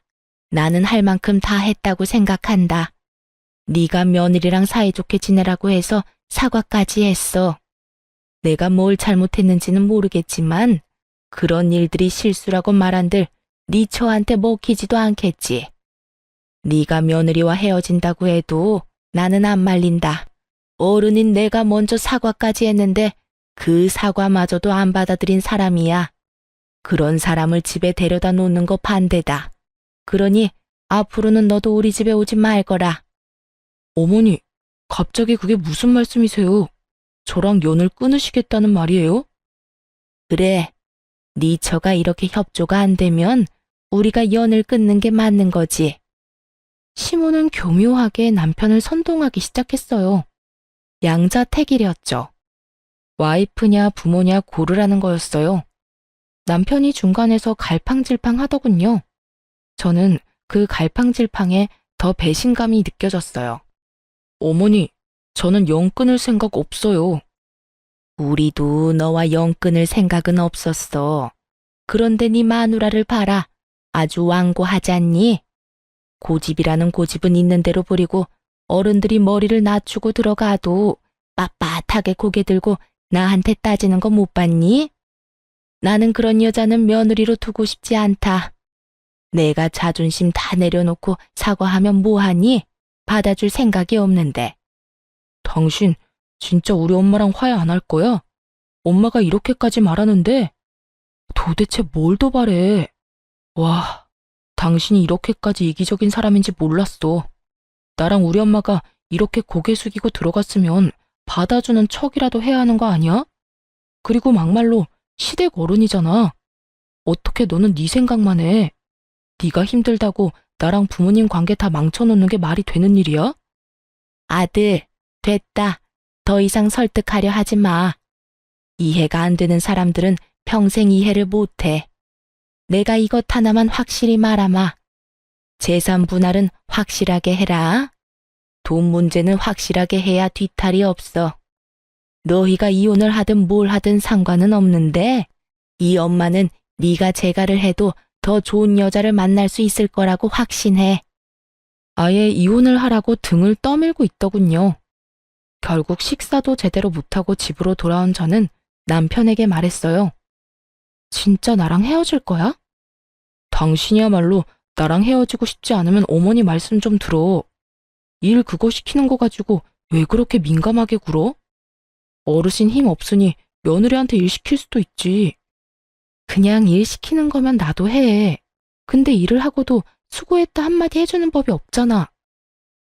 나는 할 만큼 다 했다고 생각한다. 네가 며느리랑 사이좋게 지내라고 해서 사과까지 했어. 내가 뭘 잘못했는지는 모르겠지만 그런 일들이 실수라고 말한들 네 처한테 먹히지도 않겠지. 네가 며느리와 헤어진다고 해도 나는 안 말린다. 어른인 내가 먼저 사과까지 했는데 그 사과마저도 안 받아들인 사람이야. 그런 사람을 집에 데려다 놓는 거 반대다. 그러니 앞으로는 너도 우리 집에 오지 말 거라. 어머니, 갑자기 그게 무슨 말씀이세요? 저랑 연을 끊으시겠다는 말이에요? 그래, 네 처가 이렇게 협조가 안 되면 우리가 연을 끊는 게 맞는 거지. 시모는 교묘하게 남편을 선동하기 시작했어요. 양자택일이었죠. 와이프냐 부모냐 고르라는 거였어요. 남편이 중간에서 갈팡질팡 하더군요. 저는 그 갈팡질팡에 더 배신감이 느껴졌어요. 어머니, 저는 영 끊을 생각 없어요. 우리도 너와 영 끊을 생각은 없었어. 그런데 네 마누라를 봐라. 아주 완고하잖니? 고집이라는 고집은 있는 대로 부리고 어른들이 머리를 낮추고 들어가도 빳빳하게 고개 들고 나한테 따지는 거 못 봤니? 나는 그런 여자는 며느리로 두고 싶지 않다. 내가 자존심 다 내려놓고 사과하면 뭐하니? 받아줄 생각이 없는데. 당신 진짜 우리 엄마랑 화해 안 할 거야? 엄마가 이렇게까지 말하는데 도대체 뭘 더 바래? 와, 당신이 이렇게까지 이기적인 사람인지 몰랐어. 나랑 우리 엄마가 이렇게 고개 숙이고 들어갔으면 받아주는 척이라도 해야 하는 거 아니야? 그리고 막말로 시댁 어른이잖아. 어떻게 너는 네 생각만 해? 네가 힘들다고 나랑 부모님 관계 다 망쳐놓는 게 말이 되는 일이야? 아들, 됐다. 더 이상 설득하려 하지 마. 이해가 안 되는 사람들은 평생 이해를 못해. 내가 이것 하나만 확실히 말하마. 재산 분할은 확실하게 해라. 돈 문제는 확실하게 해야 뒤탈이 없어. 너희가 이혼을 하든 뭘 하든 상관은 없는데 이 엄마는 네가 재가를 해도 더 좋은 여자를 만날 수 있을 거라고 확신해. 아예 이혼을 하라고 등을 떠밀고 있더군요. 결국 식사도 제대로 못하고 집으로 돌아온 저는 남편에게 말했어요. 진짜 나랑 헤어질 거야? 당신이야말로 나랑 헤어지고 싶지 않으면 어머니 말씀 좀 들어. 일 그거 시키는 거 가지고 왜 그렇게 민감하게 굴어? 어르신 힘 없으니 며느리한테 일 시킬 수도 있지. 그냥 일 시키는 거면 나도 해. 근데 일을 하고도 수고했다 한마디 해주는 법이 없잖아.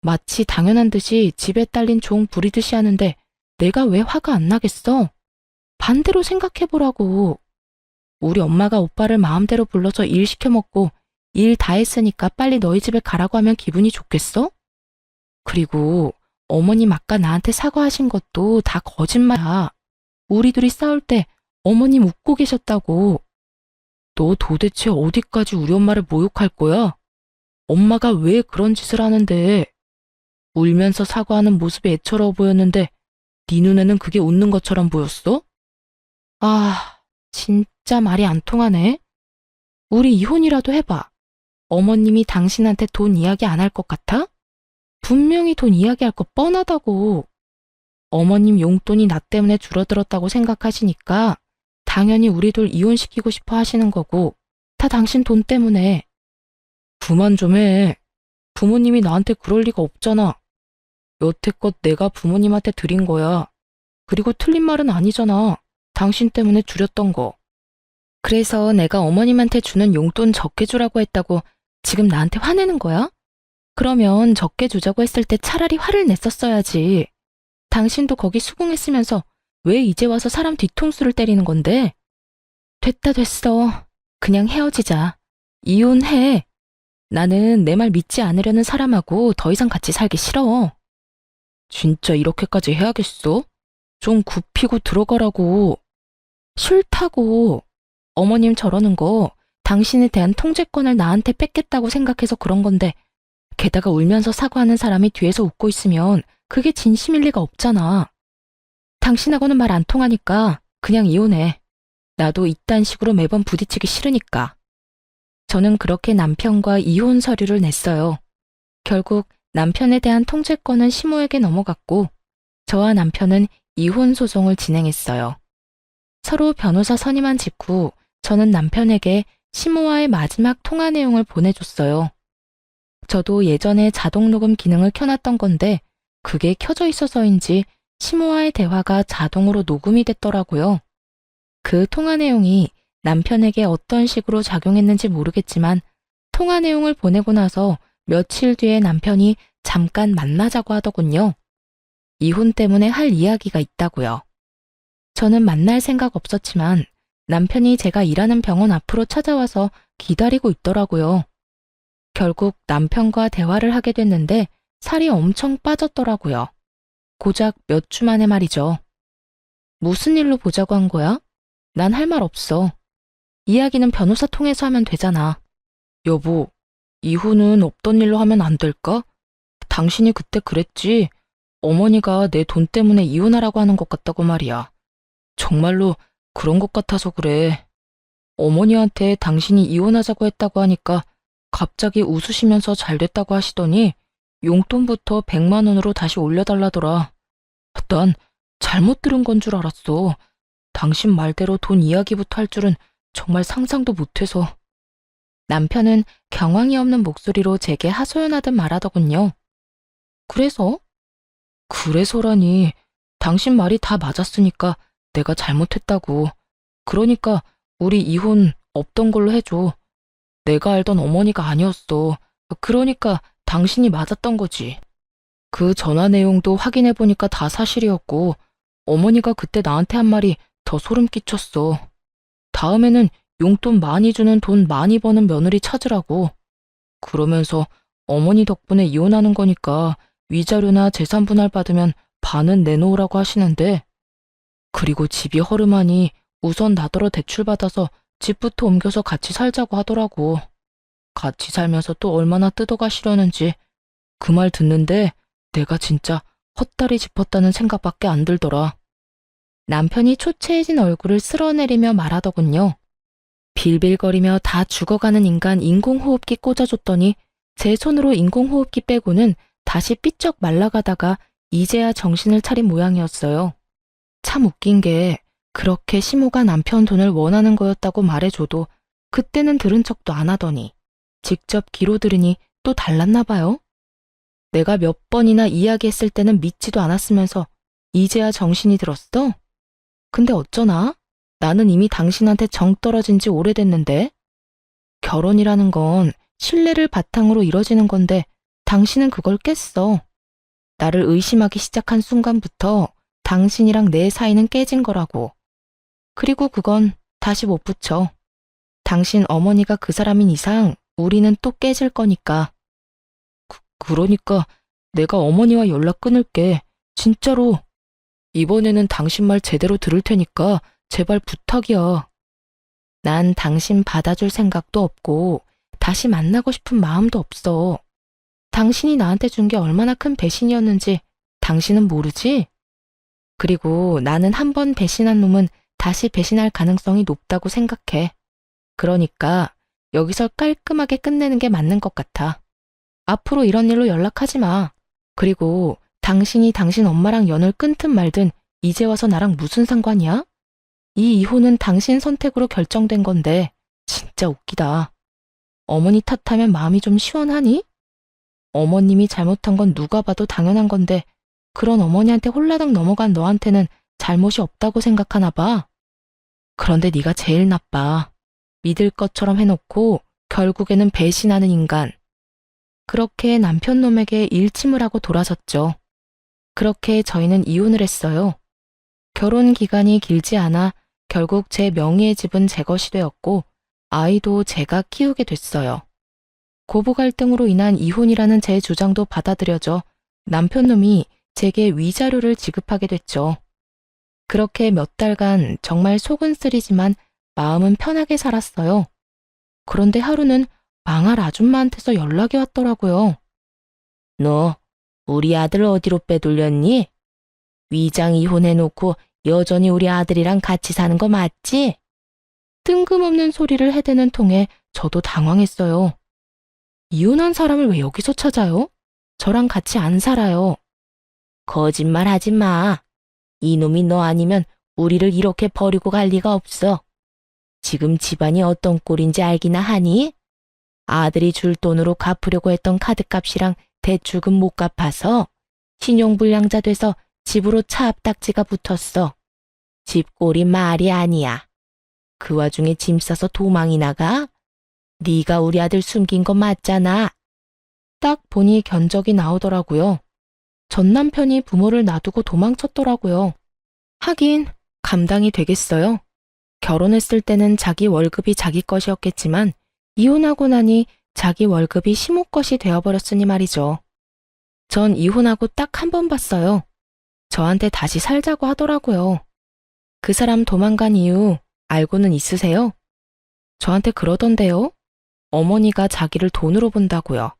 마치 당연한 듯이 집에 딸린 종 부리듯이 하는데 내가 왜 화가 안 나겠어? 반대로 생각해보라고. 우리 엄마가 오빠를 마음대로 불러서 일 시켜먹고 일 다 했으니까 빨리 너희 집에 가라고 하면 기분이 좋겠어? 그리고 어머님 아까 나한테 사과하신 것도 다 거짓말이야. 우리 둘이 싸울 때 어머님 웃고 계셨다고. 너 도대체 어디까지 우리 엄마를 모욕할 거야? 엄마가 왜 그런 짓을 하는데? 울면서 사과하는 모습이 애처로워 보였는데 네 눈에는 그게 웃는 것처럼 보였어? 아, 진짜 말이 안 통하네. 우리 이혼이라도 해봐. 어머님이 당신한테 돈 이야기 안 할 것 같아? 분명히 돈 이야기할 거 뻔하다고. 어머님 용돈이 나 때문에 줄어들었다고 생각하시니까 당연히 우리 둘 이혼시키고 싶어 하시는 거고 다 당신 돈 때문에. 그만 좀 해. 부모님이 나한테 그럴 리가 없잖아. 여태껏 내가 부모님한테 드린 거야. 그리고 틀린 말은 아니잖아. 당신 때문에 줄였던 거. 그래서 내가 어머님한테 주는 용돈 적게 주라고 했다고 지금 나한테 화내는 거야? 그러면 적게 주자고 했을 때 차라리 화를 냈었어야지. 당신도 거기 수긍했으면서 왜 이제 와서 사람 뒤통수를 때리는 건데? 됐다 됐어. 그냥 헤어지자. 이혼해. 나는 내 말 믿지 않으려는 사람하고 더 이상 같이 살기 싫어. 진짜 이렇게까지 해야겠어? 좀 굽히고 들어가라고. 싫다고. 어머님 저러는 거 당신에 대한 통제권을 나한테 뺏겠다고 생각해서 그런 건데 게다가 울면서 사과하는 사람이 뒤에서 웃고 있으면 그게 진심일 리가 없잖아. 당신하고는 말 안 통하니까 그냥 이혼해. 나도 이딴 식으로 매번 부딪히기 싫으니까. 저는 그렇게 남편과 이혼 서류를 냈어요. 결국 남편에 대한 통제권은 시모에게 넘어갔고 저와 남편은 이혼 소송을 진행했어요. 서로 변호사 선임한 직후 저는 남편에게 시모와의 마지막 통화 내용을 보내줬어요. 저도 예전에 자동 녹음 기능을 켜놨던 건데 그게 켜져 있어서인지 시모와의 대화가 자동으로 녹음이 됐더라고요. 그 통화 내용이 남편에게 어떤 식으로 작용했는지 모르겠지만 통화 내용을 보내고 나서 며칠 뒤에 남편이 잠깐 만나자고 하더군요. 이혼 때문에 할 이야기가 있다고요. 저는 만날 생각 없었지만 남편이 제가 일하는 병원 앞으로 찾아와서 기다리고 있더라고요. 결국 남편과 대화를 하게 됐는데 살이 엄청 빠졌더라고요. 고작 몇 주 만에 말이죠. 무슨 일로 보자고 한 거야? 난 할 말 없어. 이야기는 변호사 통해서 하면 되잖아. 여보, 이혼은 없던 일로 하면 안 될까? 당신이 그때 그랬지. 어머니가 내 돈 때문에 이혼하라고 하는 것 같다고 말이야. 정말로 그런 것 같아서 그래. 어머니한테 당신이 이혼하자고 했다고 하니까 갑자기 웃으시면서 잘 됐다고 하시더니 용돈부터 100만 원으로 다시 올려달라더라. 난 잘못 들은 건 줄 알았어. 당신 말대로 돈 이야기부터 할 줄은 정말 상상도 못해서. 남편은 경황이 없는 목소리로 제게 하소연하듯 말하더군요. 그래서? 그래서라니. 당신 말이 다 맞았으니까 내가 잘못했다고. 그러니까 우리 이혼 없던 걸로 해줘. 내가 알던 어머니가 아니었어. 그러니까 당신이 맞았던 거지. 그 전화 내용도 확인해보니까 다 사실이었고 어머니가 그때 나한테 한 말이 더 소름 끼쳤어. 다음에는 용돈 많이 주는 돈 많이 버는 며느리 찾으라고. 그러면서 어머니 덕분에 이혼하는 거니까 위자료나 재산 분할 받으면 반은 내놓으라고 하시는데 그리고 집이 허름하니 우선 나더러 대출받아서 집부터 옮겨서 같이 살자고 하더라고. 같이 살면서 또 얼마나 뜯어가시려는지 그 말 듣는데 내가 진짜 헛다리 짚었다는 생각밖에 안 들더라. 남편이 초췌해진 얼굴을 쓸어내리며 말하더군요. 빌빌거리며 다 죽어가는 인간 인공호흡기 꽂아줬더니 제 손으로 인공호흡기 빼고는 다시 삐쩍 말라가다가 이제야 정신을 차린 모양이었어요. 참 웃긴 게 그렇게 시모가 남편 돈을 원하는 거였다고 말해줘도 그때는 들은 척도 안 하더니 직접 귀로 들으니 또 달랐나 봐요. 내가 몇 번이나 이야기했을 때는 믿지도 않았으면서 이제야 정신이 들었어? 근데 어쩌나? 나는 이미 당신한테 정 떨어진 지 오래됐는데? 결혼이라는 건 신뢰를 바탕으로 이뤄지는 건데 당신은 그걸 깼어. 나를 의심하기 시작한 순간부터 당신이랑 내 사이는 깨진 거라고. 그리고 그건 다시 못 붙여. 당신 어머니가 그 사람인 이상 우리는 또 깨질 거니까. 그러니까 내가 어머니와 연락 끊을게. 진짜로. 이번에는 당신 말 제대로 들을 테니까 제발 부탁이야. 난 당신 받아줄 생각도 없고 다시 만나고 싶은 마음도 없어. 당신이 나한테 준 게 얼마나 큰 배신이었는지 당신은 모르지? 그리고 나는 한 번 배신한 놈은 다시 배신할 가능성이 높다고 생각해. 그러니까 여기서 깔끔하게 끝내는 게 맞는 것 같아. 앞으로 이런 일로 연락하지 마. 그리고 당신이 당신 엄마랑 연을 끊든 말든 이제 와서 나랑 무슨 상관이야? 이 이혼은 당신 선택으로 결정된 건데 진짜 웃기다. 어머니 탓하면 마음이 좀 시원하니? 어머님이 잘못한 건 누가 봐도 당연한 건데 그런 어머니한테 홀라당 넘어간 너한테는 잘못이 없다고 생각하나 봐. 그런데 네가 제일 나빠. 믿을 것처럼 해놓고 결국에는 배신하는 인간. 그렇게 남편 놈에게 일침을 하고 돌아섰죠. 그렇게 저희는 이혼을 했어요. 결혼 기간이 길지 않아 결국 제 명의의 집은 제 것이 되었고 아이도 제가 키우게 됐어요. 고부 갈등으로 인한 이혼이라는 제 주장도 받아들여져 남편 놈이 제게 위자료를 지급하게 됐죠. 그렇게 몇 달간 정말 속은 쓰리지만 마음은 편하게 살았어요. 그런데 하루는 망할 아줌마한테서 연락이 왔더라고요. 너 우리 아들 어디로 빼돌렸니? 위장 이혼해놓고 여전히 우리 아들이랑 같이 사는 거 맞지? 뜬금없는 소리를 해대는 통에 저도 당황했어요. 이혼한 사람을 왜 여기서 찾아요? 저랑 같이 안 살아요. 거짓말 하지 마. 이놈이 너 아니면 우리를 이렇게 버리고 갈 리가 없어. 지금 집안이 어떤 꼴인지 알기나 하니? 아들이 줄 돈으로 갚으려고 했던 카드값이랑 대출금 못 갚아서 신용불량자 돼서 집으로 차 앞딱지가 붙었어. 집꼴이 말이 아니야. 그 와중에 짐 싸서 도망이 나가? 네가 우리 아들 숨긴 거 맞잖아. 딱 보니 견적이 나오더라고요. 전 남편이 부모를 놔두고 도망쳤더라고요. 하긴 감당이 되겠어요. 결혼했을 때는 자기 월급이 자기 것이었겠지만 이혼하고 나니 자기 월급이 시모 것이 되어버렸으니 말이죠. 전 이혼하고 딱 한 번 봤어요. 저한테 다시 살자고 하더라고요. 그 사람 도망간 이유 알고는 있으세요? 저한테 그러던데요. 어머니가 자기를 돈으로 본다고요.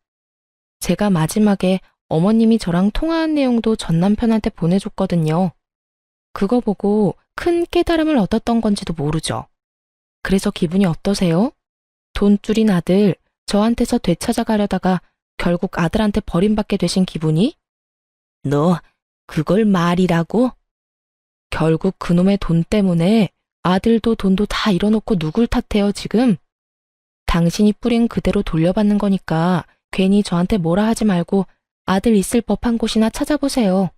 제가 마지막에 어머님이 저랑 통화한 내용도 전 남편한테 보내줬거든요. 그거 보고 큰 깨달음을 얻었던 건지도 모르죠. 그래서 기분이 어떠세요? 돈줄인 아들 저한테서 되찾아가려다가 결국 아들한테 버림받게 되신 기분이? 너 그걸 말이라고? 결국 그놈의 돈 때문에 아들도 돈도 다 잃어놓고 누굴 탓해요 지금? 당신이 뿌린 그대로 돌려받는 거니까 괜히 저한테 뭐라 하지 말고 아들 있을 법한 곳이나 찾아보세요.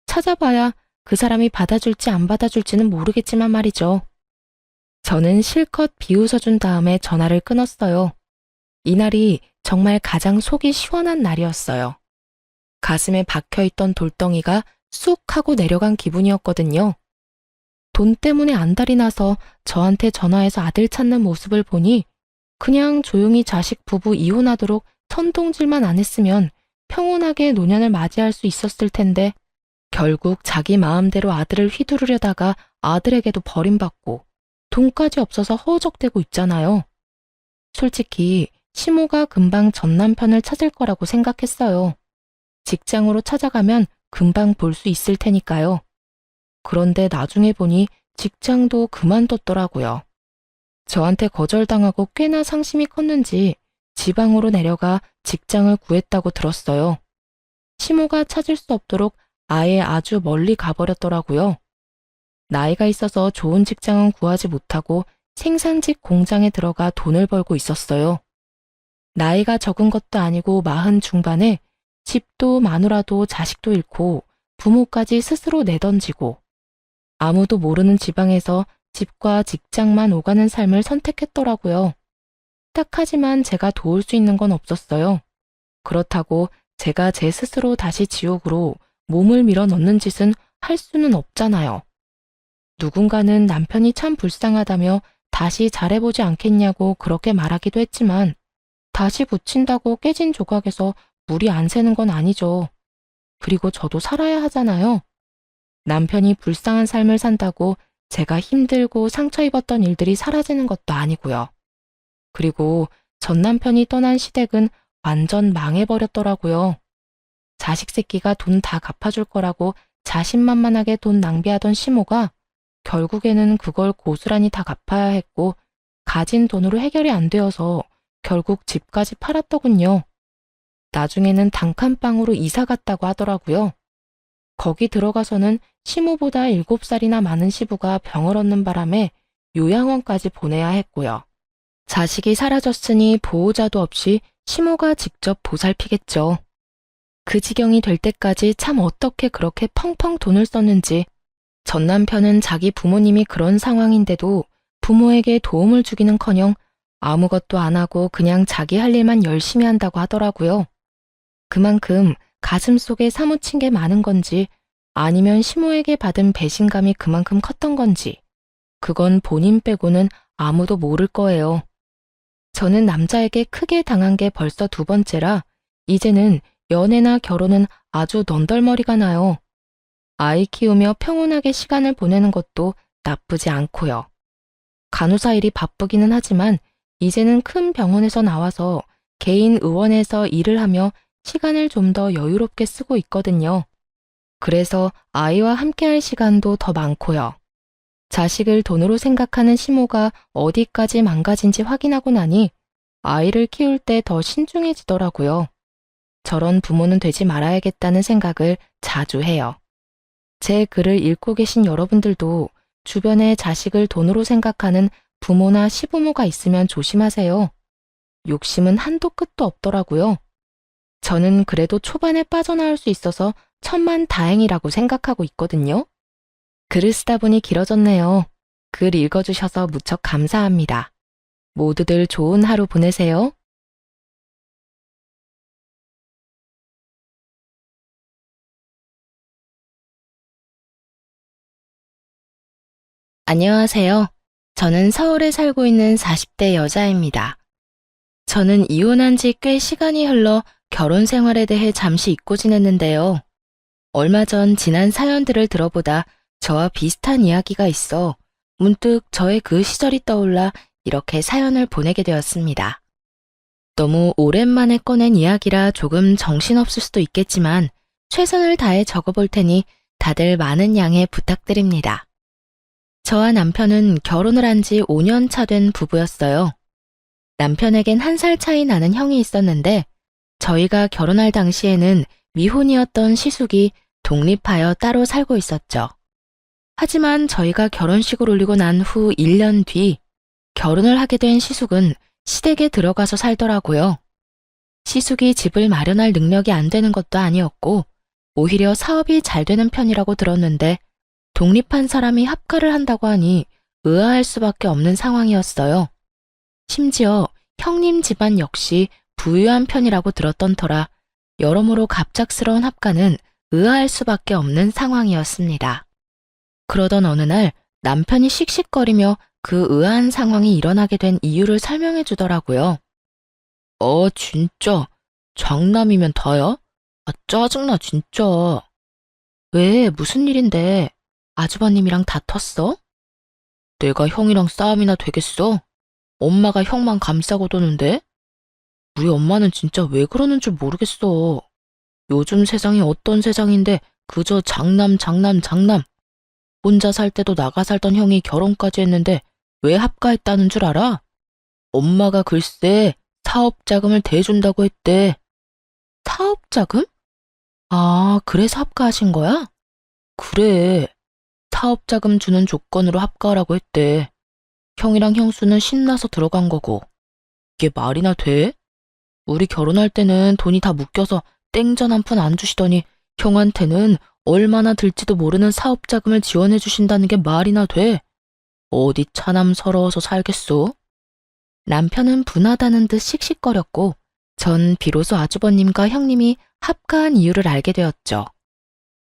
찾아봐야 그 사람이 받아줄지 안 받아줄지는 모르겠지만 말이죠. 저는 실컷 비웃어준 다음에 전화를 끊었어요. 이날이 정말 가장 속이 시원한 날이었어요. 가슴에 박혀있던 돌덩이가 쑥 하고 내려간 기분이었거든요. 돈 때문에 안달이 나서 저한테 전화해서 아들 찾는 모습을 보니 그냥 조용히 자식 부부 이혼하도록 선동질만 안 했으면 평온하게 노년을 맞이할 수 있었을 텐데 결국 자기 마음대로 아들을 휘두르려다가 아들에게도 버림받고 돈까지 없어서 허우적대고 있잖아요. 솔직히 시모가 금방 전 남편을 찾을 거라고 생각했어요. 직장으로 찾아가면 금방 볼 수 있을 테니까요. 그런데 나중에 보니 직장도 그만뒀더라고요. 저한테 거절당하고 꽤나 상심이 컸는지 지방으로 내려가 직장을 구했다고 들었어요. 시모가 찾을 수 없도록 아예 아주 멀리 가버렸더라고요. 나이가 있어서 좋은 직장은 구하지 못하고 생산직 공장에 들어가 돈을 벌고 있었어요. 나이가 적은 것도 아니고 40 중반에 집도 마누라도 자식도 잃고 부모까지 스스로 내던지고 아무도 모르는 지방에서 집과 직장만 오가는 삶을 선택했더라고요. 딱하지만 제가 도울 수 있는 건 없었어요. 그렇다고 제가 제 스스로 다시 지옥으로 몸을 밀어 넣는 짓은 할 수는 없잖아요. 누군가는 남편이 참 불쌍하다며 다시 잘해보지 않겠냐고 그렇게 말하기도 했지만 다시 붙인다고 깨진 조각에서 물이 안 새는 건 아니죠. 그리고 저도 살아야 하잖아요. 남편이 불쌍한 삶을 산다고 제가 힘들고 상처 입었던 일들이 사라지는 것도 아니고요. 그리고 전 남편이 떠난 시댁은 완전 망해버렸더라고요. 자식 새끼가 돈 다 갚아줄 거라고 자신만만하게 돈 낭비하던 시모가 결국에는 그걸 고스란히 다 갚아야 했고 가진 돈으로 해결이 안 되어서 결국 집까지 팔았더군요. 나중에는 단칸방으로 이사 갔다고 하더라고요. 거기 들어가서는 시모보다 7살이나 많은 시부가 병을 얻는 바람에 요양원까지 보내야 했고요. 자식이 사라졌으니 보호자도 없이 시모가 직접 보살피겠죠. 그 지경이 될 때까지 참 어떻게 그렇게 펑펑 돈을 썼는지. 전 남편은 자기 부모님이 그런 상황인데도 부모에게 도움을 주기는커녕 아무것도 안 하고 그냥 자기 할 일만 열심히 한다고 하더라고요. 그만큼 가슴속에 사무친 게 많은 건지 아니면 시모에게 받은 배신감이 그만큼 컸던 건지 그건 본인 빼고는 아무도 모를 거예요. 저는 남자에게 크게 당한 게 벌써 2번째라 이제는 연애나 결혼은 아주 넌덜머리가 나요. 아이 키우며 평온하게 시간을 보내는 것도 나쁘지 않고요. 간호사 일이 바쁘기는 하지만 이제는 큰 병원에서 나와서 개인 의원에서 일을 하며 시간을 좀 더 여유롭게 쓰고 있거든요. 그래서 아이와 함께할 시간도 더 많고요. 자식을 돈으로 생각하는 시모가 어디까지 망가진지 확인하고 나니 아이를 키울 때 더 신중해지더라고요. 저런 부모는 되지 말아야겠다는 생각을 자주 해요. 제 글을 읽고 계신 여러분들도 주변에 자식을 돈으로 생각하는 부모나 시부모가 있으면 조심하세요. 욕심은 한도 끝도 없더라고요. 저는 그래도 초반에 빠져나올 수 있어서 천만다행이라고 생각하고 있거든요. 글을 쓰다 보니 길어졌네요. 글 읽어주셔서 무척 감사합니다. 모두들 좋은 하루 보내세요. 안녕하세요. 저는 서울에 살고 있는 40대 여자입니다. 저는 이혼한 지 꽤 시간이 흘러 결혼 생활에 대해 잠시 잊고 지냈는데요. 얼마 전 지난 사연들을 들어보다 저와 비슷한 이야기가 있어 문득 저의 그 시절이 떠올라 이렇게 사연을 보내게 되었습니다. 너무 오랜만에 꺼낸 이야기라 조금 정신없을 수도 있겠지만 최선을 다해 적어볼 테니 다들 많은 양해 부탁드립니다. 저와 남편은 결혼을 한 지 5년 차 된 부부였어요. 남편에겐 1살 차이 나는 형이 있었는데 저희가 결혼할 당시에는 미혼이었던 시숙이 독립하여 따로 살고 있었죠. 하지만 저희가 결혼식을 올리고 난 후 1년 뒤 결혼을 하게 된 시숙은 시댁에 들어가서 살더라고요. 시숙이 집을 마련할 능력이 안 되는 것도 아니었고 오히려 사업이 잘 되는 편이라고 들었는데 독립한 사람이 합가를 한다고 하니 의아할 수밖에 없는 상황이었어요. 심지어 형님 집안 역시 부유한 편이라고 들었던 터라 여러모로 갑작스러운 합가는 의아할 수밖에 없는 상황이었습니다. 그러던 어느 날 남편이 씩씩거리며 그 의아한 상황이 일어나게 된 이유를 설명해 주더라고요. 진짜 장남이면 다야? 짜증나 진짜. 왜 무슨 일인데? 아주버님이랑 다퉜어? 내가 형이랑 싸움이나 되겠어? 엄마가 형만 감싸고 도는데? 우리 엄마는 진짜 왜 그러는 줄 모르겠어. 요즘 세상이 어떤 세상인데 그저 장남. 혼자 살 때도 나가 살던 형이 결혼까지 했는데 왜 합가했다는 줄 알아? 엄마가 글쎄 사업자금을 대준다고 했대. 사업자금? 아, 그래서 합가하신 거야? 그래. 사업자금 주는 조건으로 합가하라고 했대. 형이랑 형수는 신나서 들어간 거고. 이게 말이나 돼? 우리 결혼할 때는 돈이 다 묶여서 땡전 한 푼 안 주시더니 형한테는 얼마나 들지도 모르는 사업자금을 지원해 주신다는 게 말이나 돼? 어디 차남 서러워서 살겠소? 남편은 분하다는 듯 씩씩거렸고 전 비로소 아주버님과 형님이 합가한 이유를 알게 되었죠.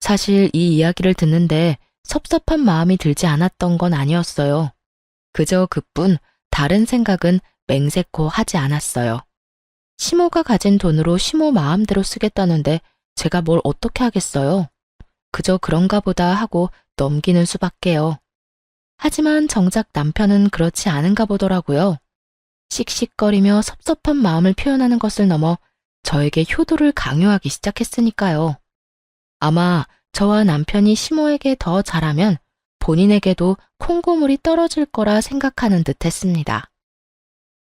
사실 이 이야기를 듣는데 섭섭한 마음이 들지 않았던 건 아니었어요. 그저 그뿐 다른 생각은 맹세코 하지 않았어요. 시모가 가진 돈으로 시모 마음대로 쓰겠다는데 제가 뭘 어떻게 하겠어요? 그저 그런가 보다 하고 넘기는 수밖에요. 하지만 정작 남편은 그렇지 않은가 보더라고요. 씩씩거리며 섭섭한 마음을 표현하는 것을 넘어 저에게 효도를 강요하기 시작했으니까요. 아마 저와 남편이 시모에게 더 잘하면 본인에게도 콩고물이 떨어질 거라 생각하는 듯 했습니다.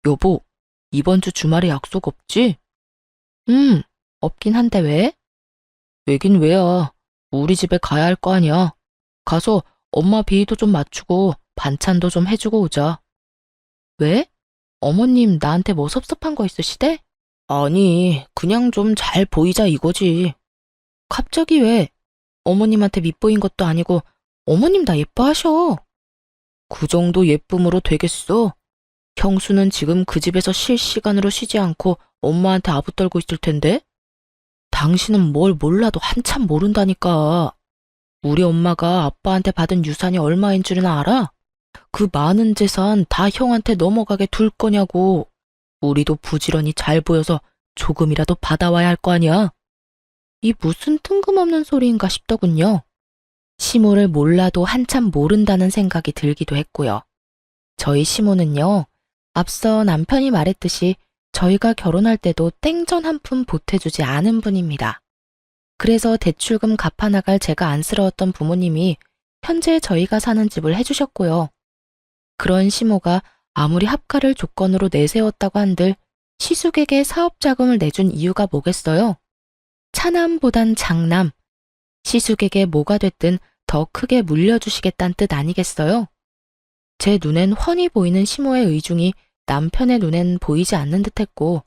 여보, 이번 주 주말에 약속 없지? 없긴 한데 왜? 왜긴 왜야. 우리 집에 가야 할 거 아니야. 가서 엄마 비위도 좀 맞추고 반찬도 좀 해주고 오자. 왜? 어머님 나한테 뭐 섭섭한 거 있으시대? 아니, 그냥 좀 잘 보이자 이거지. 갑자기 왜? 어머님한테 밉보인 것도 아니고 어머님 나 예뻐하셔. 그 정도 예쁨으로 되겠어? 형수는 지금 그 집에서 실시간으로 쉬지 않고 엄마한테 아부떨고 있을 텐데? 당신은 뭘 몰라도 한참 모른다니까. 우리 엄마가 아빠한테 받은 유산이 얼마인 줄은 알아? 그 많은 재산 다 형한테 넘어가게 둘 거냐고. 우리도 부지런히 잘 보여서 조금이라도 받아와야 할 거 아니야. 이 무슨 뜬금없는 소리인가 싶더군요. 시모를 몰라도 한참 모른다는 생각이 들기도 했고요. 저희 시모는요, 앞서 남편이 말했듯이 저희가 결혼할 때도 땡전 한 푼 보태주지 않은 분입니다. 그래서 대출금 갚아 나갈 제가 안쓰러웠던 부모님이 현재 저희가 사는 집을 해주셨고요. 그런 시모가 아무리 합가를 조건으로 내세웠다고 한들 시숙에게 사업자금을 내준 이유가 뭐겠어요? 차남보단 장남, 시숙에게 뭐가 됐든 더 크게 물려주시겠다는 뜻 아니겠어요? 제 눈엔 훤히 보이는 시모의 의중이 남편의 눈엔 보이지 않는 듯했고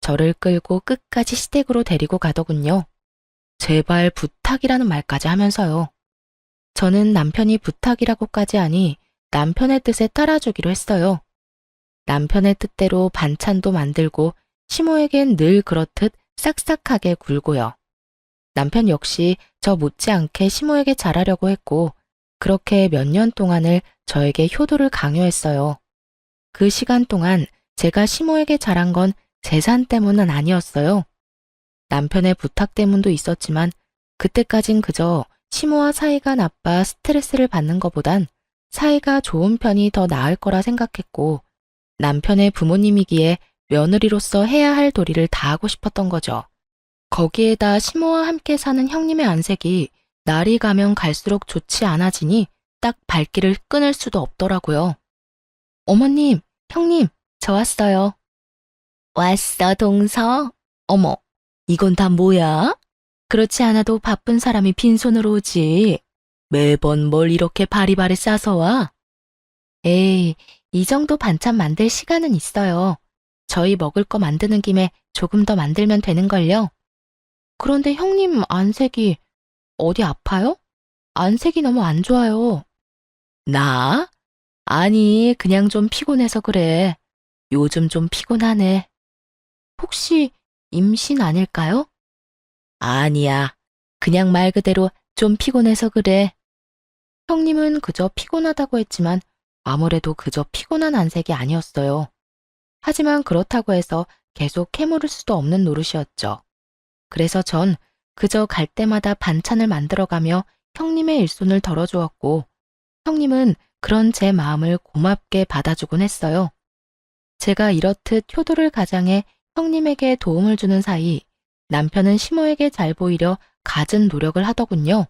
저를 끌고 끝까지 시댁으로 데리고 가더군요. 제발 부탁이라는 말까지 하면서요. 저는 남편이 부탁이라고까지 하니 남편의 뜻에 따라주기로 했어요. 남편의 뜻대로 반찬도 만들고 시모에겐 늘 그렇듯 싹싹하게 굴고요. 남편 역시 저 못지않게 시모에게 잘하려고 했고 그렇게 몇 년 동안을 저에게 효도를 강요했어요. 그 시간 동안 제가 시모에게 잘한 건 재산 때문은 아니었어요. 남편의 부탁 때문도 있었지만 그때까진 그저 시모와 사이가 나빠 스트레스를 받는 것보단 사이가 좋은 편이 더 나을 거라 생각했고 남편의 부모님이기에 며느리로서 해야 할 도리를 다하고 싶었던 거죠. 거기에다 시모와 함께 사는 형님의 안색이 날이 가면 갈수록 좋지 않아지니 딱 발길을 끊을 수도 없더라고요. 어머님, 형님, 저 왔어요. 왔어, 동서? 어머, 이건 다 뭐야? 그렇지 않아도 바쁜 사람이 빈손으로 오지. 매번 뭘 이렇게 바리바리 싸서 와? 에이, 이 정도 반찬 만들 시간은 있어요. 저희 먹을 거 만드는 김에 조금 더 만들면 되는걸요. 그런데 형님 안색이 어디 아파요? 안색이 너무 안 좋아요. 나? 아니, 그냥 좀 피곤해서 그래. 요즘 좀 피곤하네. 혹시 임신 아닐까요? 아니야. 그냥 말 그대로 좀 피곤해서 그래. 형님은 그저 피곤하다고 했지만 아무래도 그저 피곤한 안색이 아니었어요. 하지만 그렇다고 해서 계속 캐물을 수도 없는 노릇이었죠. 그래서 전 그저 갈 때마다 반찬을 만들어가며 형님의 일손을 덜어주었고 형님은 그런 제 마음을 고맙게 받아주곤 했어요. 제가 이렇듯 효도를 가장해 형님에게 도움을 주는 사이 남편은 시모에게 잘 보이려 갖은 노력을 하더군요.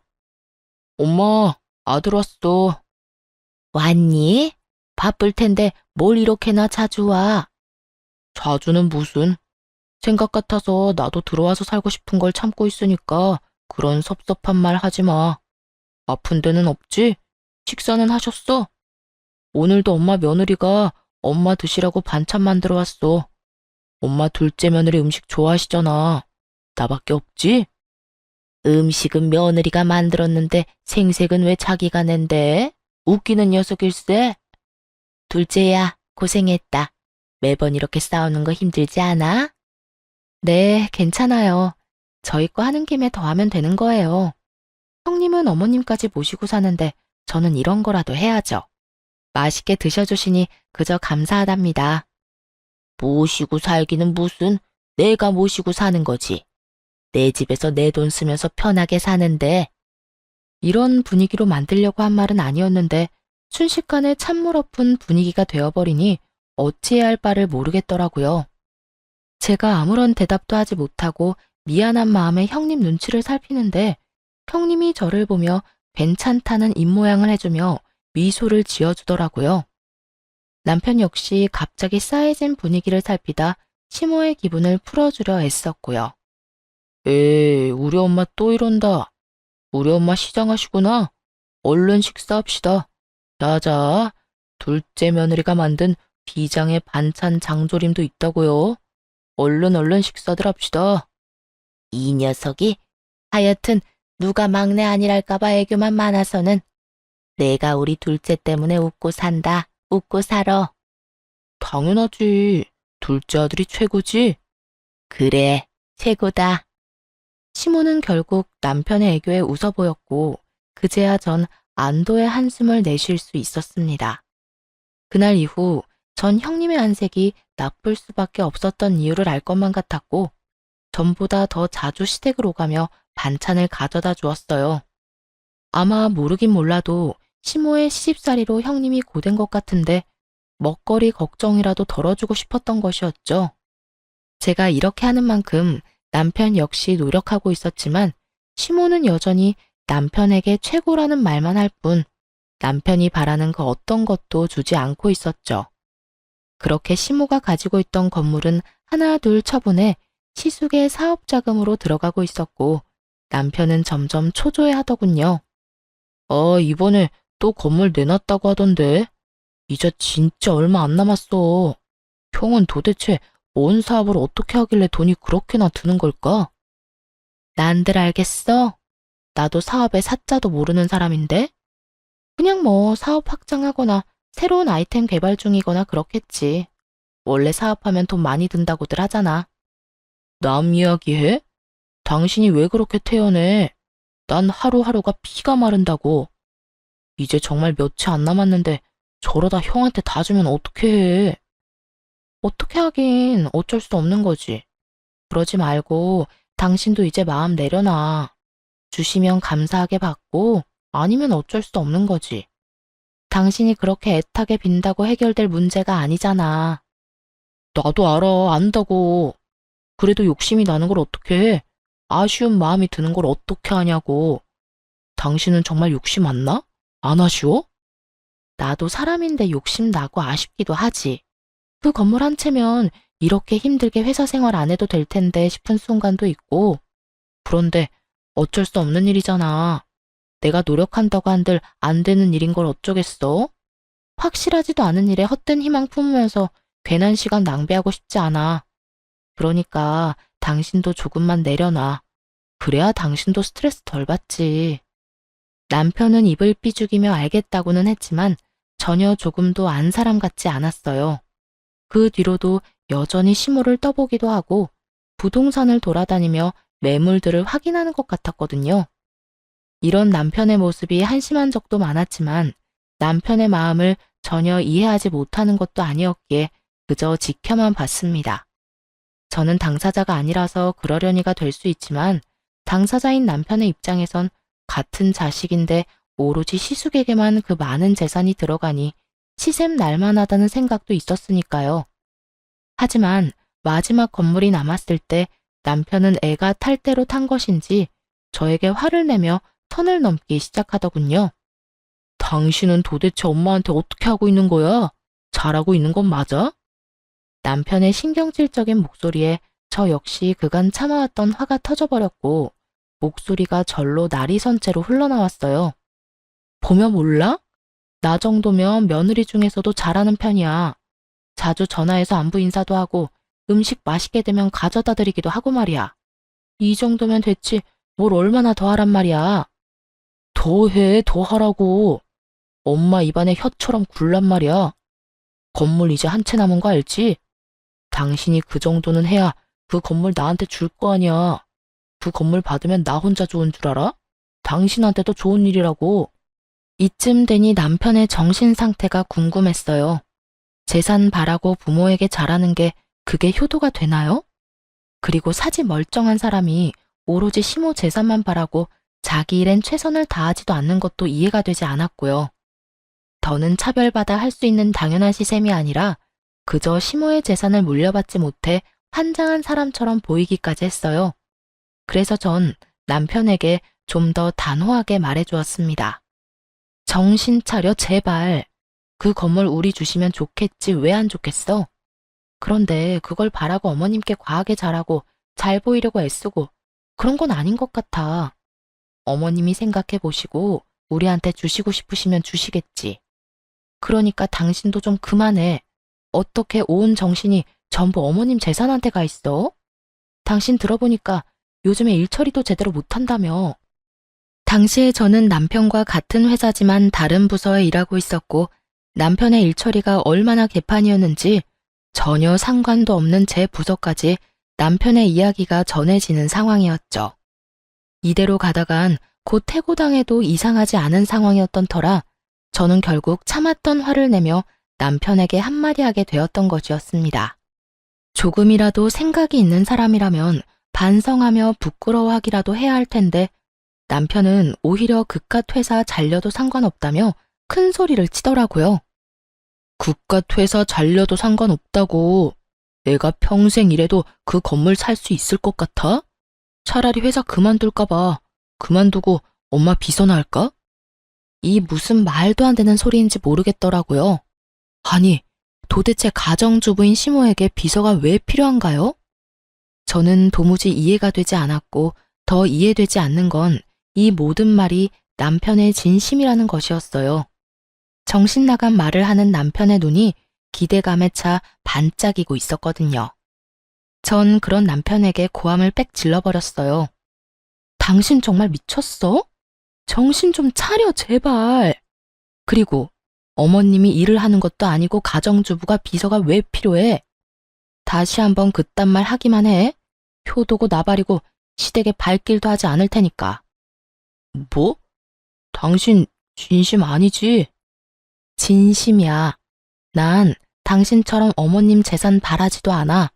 엄마, 아들 왔어. 왔니? 바쁠 텐데 뭘 이렇게나 자주 와? 자주는 무슨? 생각 같아서 나도 들어와서 살고 싶은 걸 참고 있으니까 그런 섭섭한 말 하지 마. 아픈 데는 없지? 식사는 하셨어? 오늘도 엄마 며느리가 엄마 드시라고 반찬 만들어 왔어. 엄마 둘째 며느리 음식 좋아하시잖아. 나밖에 없지? 음식은 며느리가 만들었는데 생색은 왜 자기가 낸대? 웃기는 녀석일세. 둘째야, 고생했다. 매번 이렇게 싸우는 거 힘들지 않아? 네, 괜찮아요. 저희 거 하는 김에 더 하면 되는 거예요. 형님은 어머님까지 모시고 사는데 저는 이런 거라도 해야죠. 맛있게 드셔주시니 그저 감사하답니다. 모시고 살기는 무슨, 내가 모시고 사는 거지. 내 집에서 내 돈 쓰면서 편하게 사는데. 이런 분위기로 만들려고 한 말은 아니었는데 순식간에 찬물 엎은 분위기가 되어버리니 어찌해야 할 바를 모르겠더라고요. 제가 아무런 대답도 하지 못하고 미안한 마음에 형님 눈치를 살피는데 형님이 저를 보며 괜찮다는 입모양을 해주며 미소를 지어주더라고요. 남편 역시 갑자기 싸해진 분위기를 살피다 시모의 기분을 풀어주려 애썼고요. 에이, 우리 엄마 또 이런다. 우리 엄마 시장하시구나. 얼른 식사합시다. 자자, 둘째 며느리가 만든 비장의 반찬 장조림도 있다고요. 얼른 식사들 합시다. 이 녀석이 하여튼 누가 막내 아니랄까봐 애교만 많아서는 내가 우리 둘째 때문에 웃고 산다. 웃고 살아. 당연하지. 둘째 아들이 최고지. 그래, 최고다. 시모는 결국 남편의 애교에 웃어 보였고 그제야 전 안도의 한숨을 내쉴 수 있었습니다. 그날 이후 전 형님의 안색이 나쁠 수밖에 없었던 이유를 알 것만 같았고 전보다 더 자주 시댁을 오가며 반찬을 가져다 주었어요. 아마 모르긴 몰라도 시모의 시집살이로 형님이 고된 것 같은데 먹거리 걱정이라도 덜어주고 싶었던 것이었죠. 제가 이렇게 하는 만큼 남편 역시 노력하고 있었지만 시모는 여전히 남편에게 최고라는 말만 할 뿐 남편이 바라는 그 어떤 것도 주지 않고 있었죠. 그렇게 시모가 가지고 있던 건물은 하나 둘 처분해 시숙의 사업 자금으로 들어가고 있었고 남편은 점점 초조해하더군요. 이번에 또 건물 내놨다고 하던데 이제 진짜 얼마 안 남았어. 형은 도대체 뭔 사업을 어떻게 하길래 돈이 그렇게나 드는 걸까? 난들 알겠어? 나도 사업의 사자도 모르는 사람인데? 그냥 뭐 사업 확장하거나 새로운 아이템 개발 중이거나 그렇겠지. 원래 사업하면 돈 많이 든다고들 하잖아. 남 이야기해? 당신이 왜 그렇게 태연해? 난 하루하루가 피가 마른다고. 이제 정말 며칠 안 남았는데 저러다 형한테 다 주면 어떻게 해? 어떻게 하긴 어쩔 수 없는 거지. 그러지 말고 당신도 이제 마음 내려놔. 주시면 감사하게 받고 아니면 어쩔 수 없는 거지. 당신이 그렇게 애타게 빈다고 해결될 문제가 아니잖아. 나도 알아, 안다고. 그래도 욕심이 나는 걸 어떻게 해? 아쉬운 마음이 드는 걸 어떻게 하냐고. 당신은 정말 욕심 안 나? 안 아쉬워? 나도 사람인데 욕심 나고 아쉽기도 하지. 그 건물 한 채면 이렇게 힘들게 회사 생활 안 해도 될 텐데 싶은 순간도 있고. 그런데 어쩔 수 없는 일이잖아. 내가 노력한다고 한들 안 되는 일인 걸 어쩌겠어? 확실하지도 않은 일에 헛된 희망 품으면서 괜한 시간 낭비하고 싶지 않아. 그러니까 당신도 조금만 내려놔. 그래야 당신도 스트레스 덜 받지. 남편은 입을 삐죽이며 알겠다고는 했지만 전혀 조금도 안 사람 같지 않았어요. 그 뒤로도 여전히 시모를 떠보기도 하고 부동산을 돌아다니며 매물들을 확인하는 것 같았거든요. 이런 남편의 모습이 한심한 적도 많았지만 남편의 마음을 전혀 이해하지 못하는 것도 아니었기에 그저 지켜만 봤습니다. 저는 당사자가 아니라서 그러려니가 될 수 있지만 당사자인 남편의 입장에선 같은 자식인데 오로지 시숙에게만 그 많은 재산이 들어가니 시샘 날만하다는 생각도 있었으니까요. 하지만 마지막 건물이 남았을 때 남편은 애가 탈 대로 탄 것인지 저에게 화를 내며 선을 넘기 시작하더군요. 당신은 도대체 엄마한테 어떻게 하고 있는 거야? 잘하고 있는 건 맞아? 남편의 신경질적인 목소리에 저 역시 그간 참아왔던 화가 터져버렸고 목소리가 절로 날이 선 채로 흘러나왔어요. 보면 몰라? 나 정도면 며느리 중에서도 잘하는 편이야. 자주 전화해서 안부 인사도 하고 음식 맛있게 되면 가져다 드리기도 하고 말이야. 이 정도면 됐지 뭘 얼마나 더 하란 말이야. 더 해, 더 하라고. 엄마 입안에 혀처럼 굴란 말이야. 건물 이제 한 채 남은 거 알지? 당신이 그 정도는 해야 그 건물 나한테 줄 거 아니야. 그 건물 받으면 나 혼자 좋은 줄 알아? 당신한테도 좋은 일이라고. 이쯤 되니 남편의 정신 상태가 궁금했어요. 재산 바라고 부모에게 잘하는 게 그게 효도가 되나요? 그리고 사지 멀쩡한 사람이 오로지 시모 재산만 바라고 자기 일엔 최선을 다하지도 않는 것도 이해가 되지 않았고요. 더는 차별받아 할 수 있는 당연한 시샘이 아니라 그저 시모의 재산을 물려받지 못해 환장한 사람처럼 보이기까지 했어요. 그래서 전 남편에게 좀 더 단호하게 말해주었습니다. 정신 차려 제발. 그 건물 우리 주시면 좋겠지 왜 안 좋겠어? 그런데 그걸 바라고 어머님께 과하게 잘하고 잘 보이려고 애쓰고 그런 건 아닌 것 같아. 어머님이 생각해 보시고 우리한테 주시고 싶으시면 주시겠지. 그러니까 당신도 좀 그만해. 어떻게 온 정신이 전부 어머님 재산한테 가 있어? 당신 들어보니까 요즘에 일 처리도 제대로 못한다며. 당시에 저는 남편과 같은 회사지만 다른 부서에 일하고 있었고 남편의 일 처리가 얼마나 개판이었는지 전혀 상관도 없는 제 부서까지 남편의 이야기가 전해지는 상황이었죠. 이대로 가다간 곧 해고당해도 이상하지 않은 상황이었던 터라 저는 결국 참았던 화를 내며 남편에게 한마디 하게 되었던 것이었습니다. 조금이라도 생각이 있는 사람이라면 반성하며 부끄러워하기라도 해야 할 텐데 남편은 오히려 그깟 회사 잘려도 상관없다며 큰 소리를 치더라고요. 그깟 회사 잘려도 상관없다고. 내가 평생 일해도 그 건물 살 수 있을 것 같아? 차라리 회사 그만둘까봐. 그만두고 엄마 비서나 할까? 이 무슨 말도 안 되는 소리인지 모르겠더라고요. 아니, 도대체 가정주부인 시모에게 비서가 왜 필요한가요? 저는 도무지 이해가 되지 않았고 더 이해되지 않는 건 이 모든 말이 남편의 진심이라는 것이었어요. 정신 나간 말을 하는 남편의 눈이 기대감에 차 반짝이고 있었거든요. 전 그런 남편에게 고함을 빽 질러버렸어요. 당신 정말 미쳤어? 정신 좀 차려, 제발. 그리고 어머님이 일을 하는 것도 아니고 가정주부가 비서가 왜 필요해? 다시 한번 그딴 말 하기만 해. 효도고 나발이고 시댁에 발길도 하지 않을 테니까. 뭐? 당신 진심 아니지? 진심이야. 난 당신처럼 어머님 재산 바라지도 않아.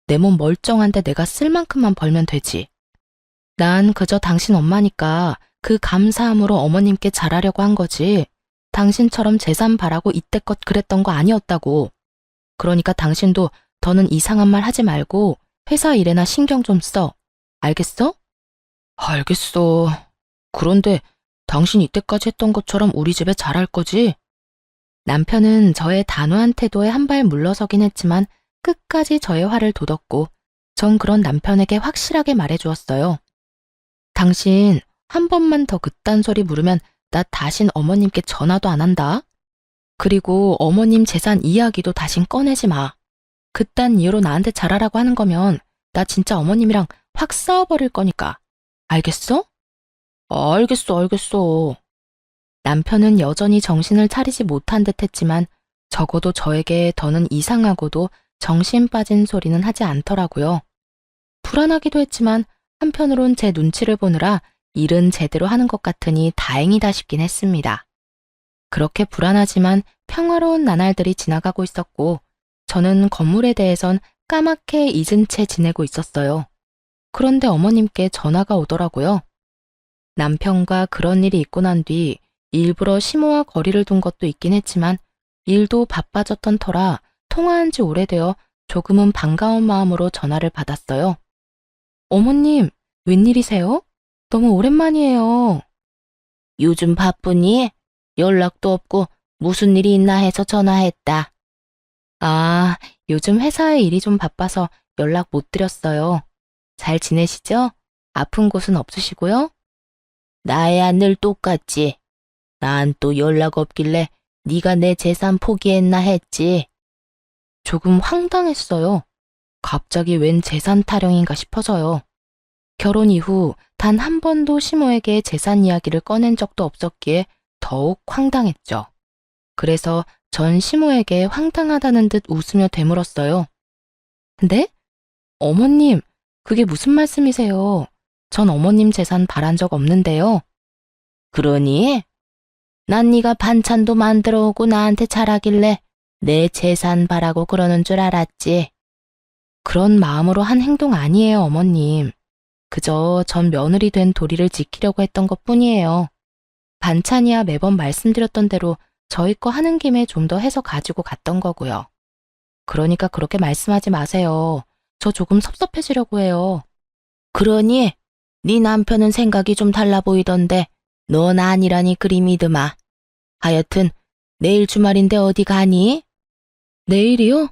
내 몸 멀쩡한데 내가 쓸 만큼만 벌면 되지. 난 그저 당신 엄마니까 그 감사함으로 어머님께 잘하려고 한 거지. 당신처럼 재산 바라고 이때껏 그랬던 거 아니었다고. 그러니까 당신도 더는 이상한 말 하지 말고 회사 일에나 신경 좀 써. 알겠어? 알겠어. 그런데 당신 이때까지 했던 것처럼 우리 집에 잘할 거지? 남편은 저의 단호한 태도에 한 발 물러서긴 했지만 끝까지 저의 화를 돋웠고 전 그런 남편에게 확실하게 말해주었어요. 당신 한 번만 더 그딴 소리 물으면 나 다신 어머님께 전화도 안 한다. 그리고 어머님 재산 이야기도 다신 꺼내지 마. 그딴 이유로 나한테 잘하라고 하는 거면 나 진짜 어머님이랑 확 싸워버릴 거니까. 알겠어? 알겠어. 남편은 여전히 정신을 차리지 못한 듯 했지만 적어도 저에게 더는 이상하고도 정신 빠진 소리는 하지 않더라고요. 불안하기도 했지만 한편으론 제 눈치를 보느라 일은 제대로 하는 것 같으니 다행이다 싶긴 했습니다. 그렇게 불안하지만 평화로운 나날들이 지나가고 있었고 저는 건물에 대해선 까맣게 잊은 채 지내고 있었어요. 그런데 어머님께 전화가 오더라고요. 남편과 그런 일이 있고 난 뒤 일부러 시모와 거리를 둔 것도 있긴 했지만 일도 바빠졌던 터라 통화한 지 오래되어 조금은 반가운 마음으로 전화를 받았어요. 어머님, 웬일이세요? 너무 오랜만이에요. 요즘 바쁘니? 연락도 없고 무슨 일이 있나 해서 전화했다. 아, 요즘 회사에 일이 좀 바빠서 연락 못 드렸어요. 잘 지내시죠? 아픈 곳은 없으시고요? 나야 늘 똑같지. 난 또 연락 없길래 네가 내 재산 포기했나 했지. 조금 황당했어요. 갑자기 웬 재산 타령인가 싶어서요. 결혼 이후 단 한 번도 시모에게 재산 이야기를 꺼낸 적도 없었기에 더욱 황당했죠. 그래서 전 시모에게 황당하다는 듯 웃으며 되물었어요. 근데? 어머님, 그게 무슨 말씀이세요? 전 어머님 재산 바란 적 없는데요. 그러니? 난 네가 반찬도 만들어 오고 나한테 잘하길래 내 재산 바라고 그러는 줄 알았지. 그런 마음으로 한 행동 아니에요, 어머님. 그저 전 며느리 된 도리를 지키려고 했던 것뿐이에요. 반찬이야 매번 말씀드렸던 대로 저희 거 하는 김에 좀 더 해서 가지고 갔던 거고요. 그러니까 그렇게 말씀하지 마세요. 저 조금 섭섭해지려고 해요. 그러니? 네 남편은 생각이 좀 달라 보이던데 넌 아니라니 그리 믿으마. 하여튼 내일 주말인데 어디 가니? 내일이요?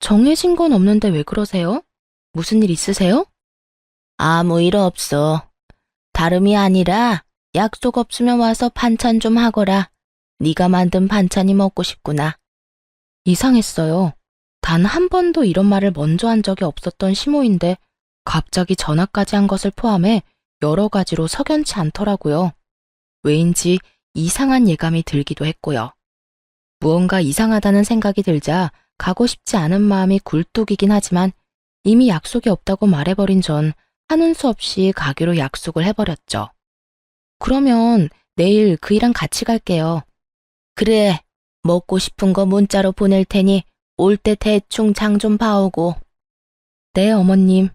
정해진 건 없는데 왜 그러세요? 무슨 일 있으세요? 아무 일 없어. 다름이 아니라 약속 없으면 와서 반찬 좀 하거라. 네가 만든 반찬이 먹고 싶구나. 이상했어요. 단 한 번도 이런 말을 먼저 한 적이 없었던 시모인데 갑자기 전화까지 한 것을 포함해 여러 가지로 석연치 않더라고요. 왜인지 이상한 예감이 들기도 했고요. 무언가 이상하다는 생각이 들자 가고 싶지 않은 마음이 굴뚝이긴 하지만 이미 약속이 없다고 말해버린 전 하는 수 없이 가기로 약속을 해버렸죠. 그러면 내일 그이랑 같이 갈게요. 그래, 먹고 싶은 거 문자로 보낼 테니 올 때 대충 장 좀 봐오고. 네, 어머님.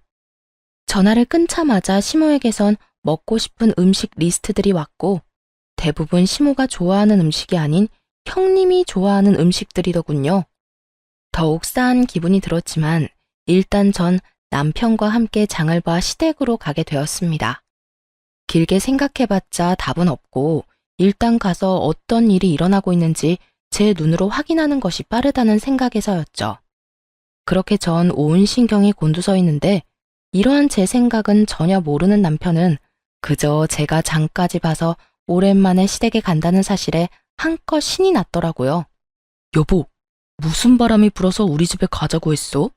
전화를 끊자마자 시모에게선 먹고 싶은 음식 리스트들이 왔고 대부분 시모가 좋아하는 음식이 아닌 형님이 좋아하는 음식들이더군요. 더욱 싸한 기분이 들었지만 일단 전 남편과 함께 장을 봐 시댁으로 가게 되었습니다. 길게 생각해봤자 답은 없고 일단 가서 어떤 일이 일어나고 있는지 제 눈으로 확인하는 것이 빠르다는 생각에서였죠. 그렇게 전 온 신경이 곤두서 있는데 이러한 제 생각은 전혀 모르는 남편은 그저 제가 장까지 봐서 오랜만에 시댁에 간다는 사실에 한껏 신이 났더라고요. 여보, 무슨 바람이 불어서 우리 집에 가자고 했어?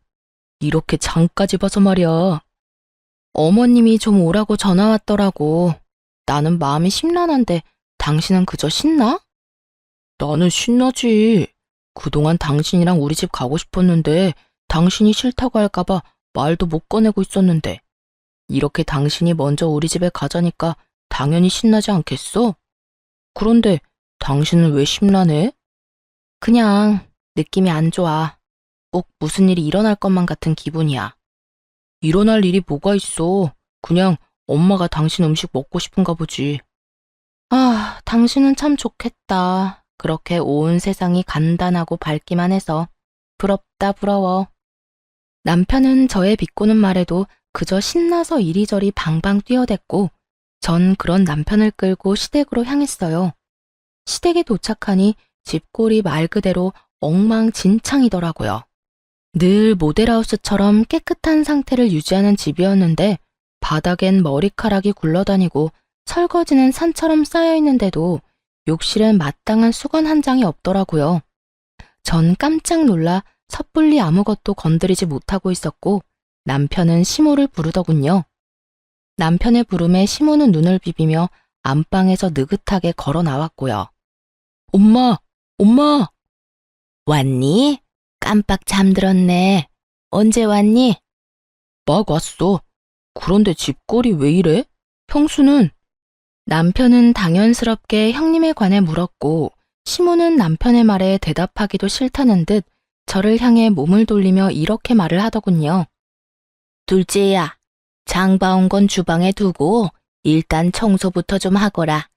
이렇게 장까지 봐서 말이야. 어머님이 좀 오라고 전화 왔더라고. 나는 마음이 심란한데 당신은 그저 신나? 나는 신나지. 그동안 당신이랑 우리 집 가고 싶었는데 당신이 싫다고 할까봐 말도 못 꺼내고 있었는데 이렇게 당신이 먼저 우리 집에 가자니까 당연히 신나지 않겠어? 그런데 당신은 왜 심란해? 그냥 느낌이 안 좋아. 꼭 무슨 일이 일어날 것만 같은 기분이야. 일어날 일이 뭐가 있어. 그냥 엄마가 당신 음식 먹고 싶은가 보지. 아, 당신은 참 좋겠다. 그렇게 온 세상이 간단하고 밝기만 해서. 부럽다, 부러워. 남편은 저의 비꼬는 말에도 그저 신나서 이리저리 방방 뛰어댔고 전 그런 남편을 끌고 시댁으로 향했어요. 시댁에 도착하니 집골이 말 그대로 엉망진창이더라고요. 늘 모델하우스처럼 깨끗한 상태를 유지하는 집이었는데 바닥엔 머리카락이 굴러다니고 설거지는 산처럼 쌓여있는데도 욕실엔 마땅한 수건 한 장이 없더라고요. 전 깜짝 놀라 섣불리 아무것도 건드리지 못하고 있었고 남편은 시모를 부르더군요. 남편의 부름에 시모는 눈을 비비며 안방에서 느긋하게 걸어 나왔고요. 엄마! 엄마! 왔니? 깜빡 잠들었네. 언제 왔니? 막 왔어. 그런데 집골이 왜 이래? 형수는? 남편은 당연스럽게 형님에 관해 물었고 시모는 남편의 말에 대답하기도 싫다는 듯 저를 향해 몸을 돌리며 이렇게 말을 하더군요. 둘째야, 장 봐온 건 주방에 두고 일단 청소부터 좀 하거라.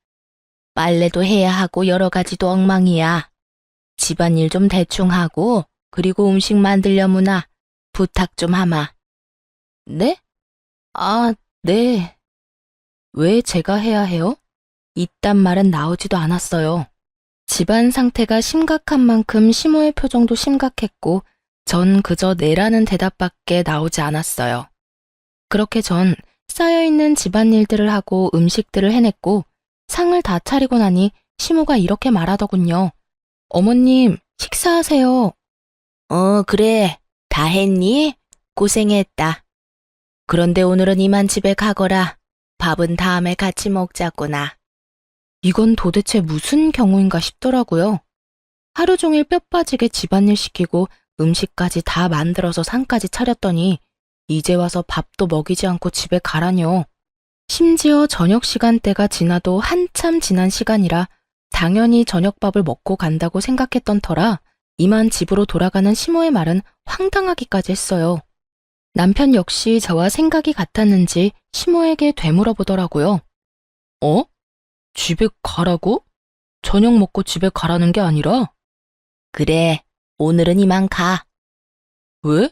빨래도 해야 하고 여러 가지도 엉망이야. 집안일 좀 대충 하고 그리고 음식 만들려무나 부탁 좀 하마. 네? 아, 네. 왜 제가 해야 해요? 이딴 말은 나오지도 않았어요. 집안 상태가 심각한 만큼 시모의 표정도 심각했고 전 그저 네라는 대답밖에 나오지 않았어요. 그렇게 전 쌓여있는 집안일들을 하고 음식들을 해냈고 상을 다 차리고 나니 시모가 이렇게 말하더군요. 어머님, 식사하세요. 그래. 다 했니? 고생했다. 그런데 오늘은 이만 집에 가거라. 밥은 다음에 같이 먹자꾸나. 이건 도대체 무슨 경우인가 싶더라고요. 하루 종일 뼈 빠지게 집안일 시키고 음식까지 다 만들어서 상까지 차렸더니 이제 와서 밥도 먹이지 않고 집에 가라뇨. 심지어 저녁 시간대가 지나도 한참 지난 시간이라 당연히 저녁밥을 먹고 간다고 생각했던 터라 이만 집으로 돌아가는 시모의 말은 황당하기까지 했어요. 남편 역시 저와 생각이 같았는지 시모에게 되물어보더라고요. 어? 집에 가라고? 저녁 먹고 집에 가라는 게 아니라? 그래, 오늘은 이만 가. 왜?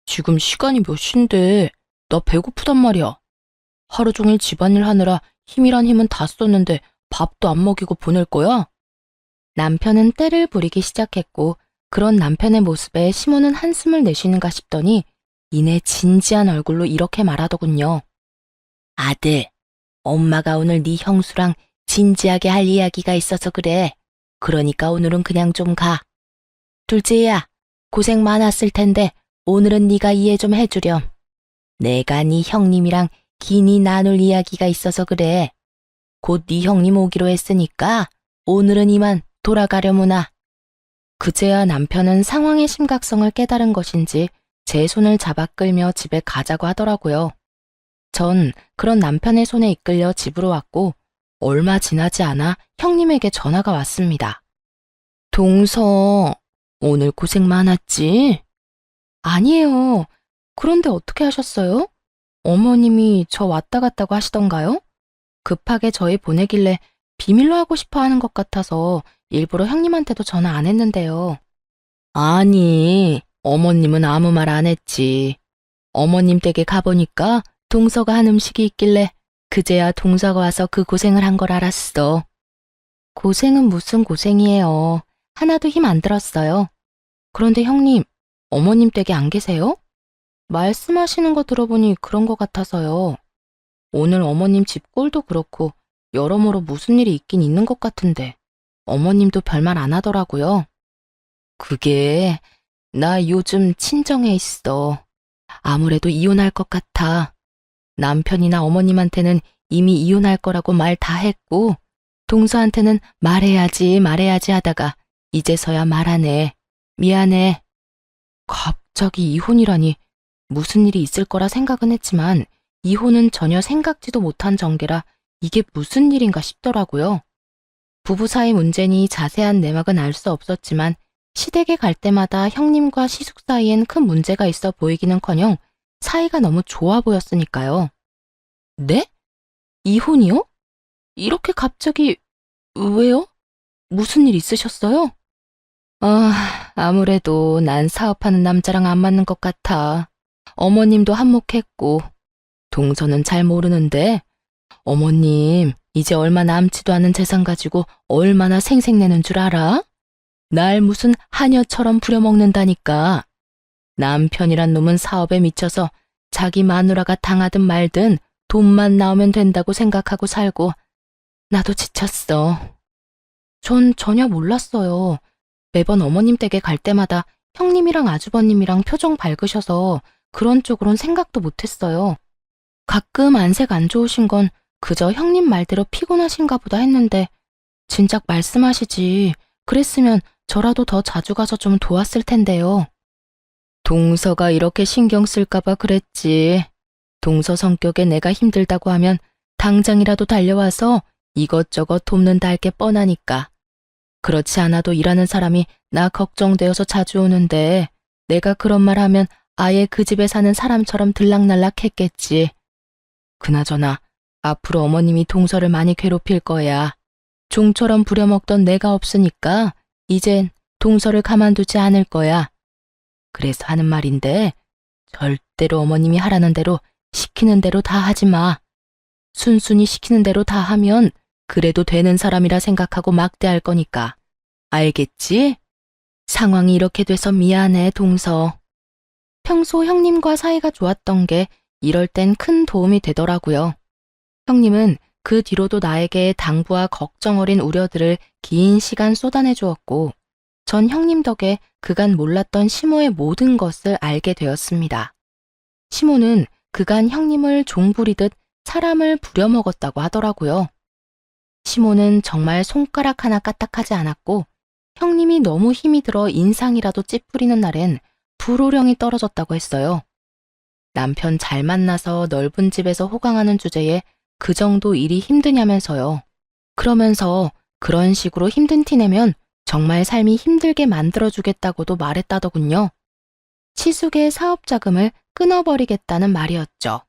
지금 시간이 몇 시인데 나 배고프단 말이야. 하루 종일 집안일 하느라 힘이란 힘은 다 썼는데 밥도 안 먹이고 보낼 거야? 남편은 떼를 부리기 시작했고 그런 남편의 모습에 시모는 한숨을 내쉬는가 싶더니 이내 진지한 얼굴로 이렇게 말하더군요. 아들, 엄마가 오늘 네 형수랑 진지하게 할 이야기가 있어서 그래. 그러니까 오늘은 그냥 좀 가. 둘째야, 고생 많았을 텐데 오늘은 네가 이해 좀 해주렴. 내가 네 형님이랑 긴히 나눌 이야기가 있어서 그래. 곧 네 형님 오기로 했으니까 오늘은 이만 돌아가려무나. 그제야 남편은 상황의 심각성을 깨달은 것인지 제 손을 잡아 끌며 집에 가자고 하더라고요. 전 그런 남편의 손에 이끌려 집으로 왔고 얼마 지나지 않아 형님에게 전화가 왔습니다. 동서, 오늘 고생 많았지? 아니에요. 그런데 어떻게 하셨어요? 어머님이 저 왔다 갔다고 하시던가요? 급하게 저희 보내길래 비밀로 하고 싶어 하는 것 같아서 일부러 형님한테도 전화 안 했는데요. 아니, 어머님은 아무 말 안 했지. 어머님 댁에 가보니까 동서가 한 음식이 있길래 그제야 동서가 와서 그 고생을 한 걸 알았어. 고생은 무슨 고생이에요. 하나도 힘 안 들었어요. 그런데 형님, 어머님 댁에 안 계세요? 말씀하시는 거 들어보니 그런 것 같아서요. 오늘 어머님 집 꼴도 그렇고 여러모로 무슨 일이 있긴 있는 것 같은데 어머님도 별말 안 하더라고요. 그게 나 요즘 친정에 있어. 아무래도 이혼할 것 같아. 남편이나 어머님한테는 이미 이혼할 거라고 말 다 했고 동서한테는 말해야지 하다가 이제서야 말하네. 미안해. 갑자기 이혼이라니 무슨 일이 있을 거라 생각은 했지만 이혼은 전혀 생각지도 못한 전개라 이게 무슨 일인가 싶더라고요. 부부 사이 문제니 자세한 내막은 알 수 없었지만 시댁에 갈 때마다 형님과 시숙 사이엔 큰 문제가 있어 보이기는커녕 사이가 너무 좋아 보였으니까요. 네? 이혼이요? 이렇게 갑자기 왜요? 무슨 일 있으셨어요? 아무래도 난 사업하는 남자랑 안 맞는 것 같아. 어머님도 한몫했고 동서는 잘 모르는데 어머님 이제 얼마 남지도 않은 재산 가지고 얼마나 생색내는 줄 알아? 날 무슨 하녀처럼 부려먹는다니까. 남편이란 놈은 사업에 미쳐서 자기 마누라가 당하든 말든 돈만 나오면 된다고 생각하고 살고 나도 지쳤어. 전 전혀 몰랐어요. 매번 어머님 댁에 갈 때마다 형님이랑 아주버님이랑 표정 밝으셔서 그런 쪽으론 생각도 못했어요. 가끔 안색 안 좋으신 건 그저 형님 말대로 피곤하신가 보다 했는데 진작 말씀하시지. 그랬으면 저라도 더 자주 가서 좀 도왔을 텐데요. 동서가 이렇게 신경 쓸까봐 그랬지. 동서 성격에 내가 힘들다고 하면 당장이라도 달려와서 이것저것 돕는다 할 게 뻔하니까. 그렇지 않아도 일하는 사람이 나 걱정되어서 자주 오는데 내가 그런 말 하면 아예 그 집에 사는 사람처럼 들락날락 했겠지. 그나저나 앞으로 어머님이 동서를 많이 괴롭힐 거야. 종처럼 부려먹던 내가 없으니까 이젠 동서를 가만두지 않을 거야. 그래서 하는 말인데 절대로 어머님이 하라는 대로 시키는 대로 다 하지 마. 순순히 시키는 대로 다 하면 그래도 되는 사람이라 생각하고 막대할 거니까. 알겠지? 상황이 이렇게 돼서 미안해, 동서. 평소 형님과 사이가 좋았던 게 이럴 땐 큰 도움이 되더라고요. 형님은 그 뒤로도 나에게 당부와 걱정 어린 우려들을 긴 시간 쏟아내 주었고 전 형님 덕에 그간 몰랐던 시모의 모든 것을 알게 되었습니다. 시모는 그간 형님을 종부리듯 사람을 부려먹었다고 하더라고요. 시모는 정말 손가락 하나 까딱하지 않았고 형님이 너무 힘이 들어 인상이라도 찌푸리는 날엔 불호령이 떨어졌다고 했어요. 남편 잘 만나서 넓은 집에서 호강하는 주제에 그 정도 일이 힘드냐면서요. 그러면서 그런 식으로 힘든 티 내면 정말 삶이 힘들게 만들어주겠다고도 말했다더군요. 시숙의 사업 자금을 끊어버리겠다는 말이었죠.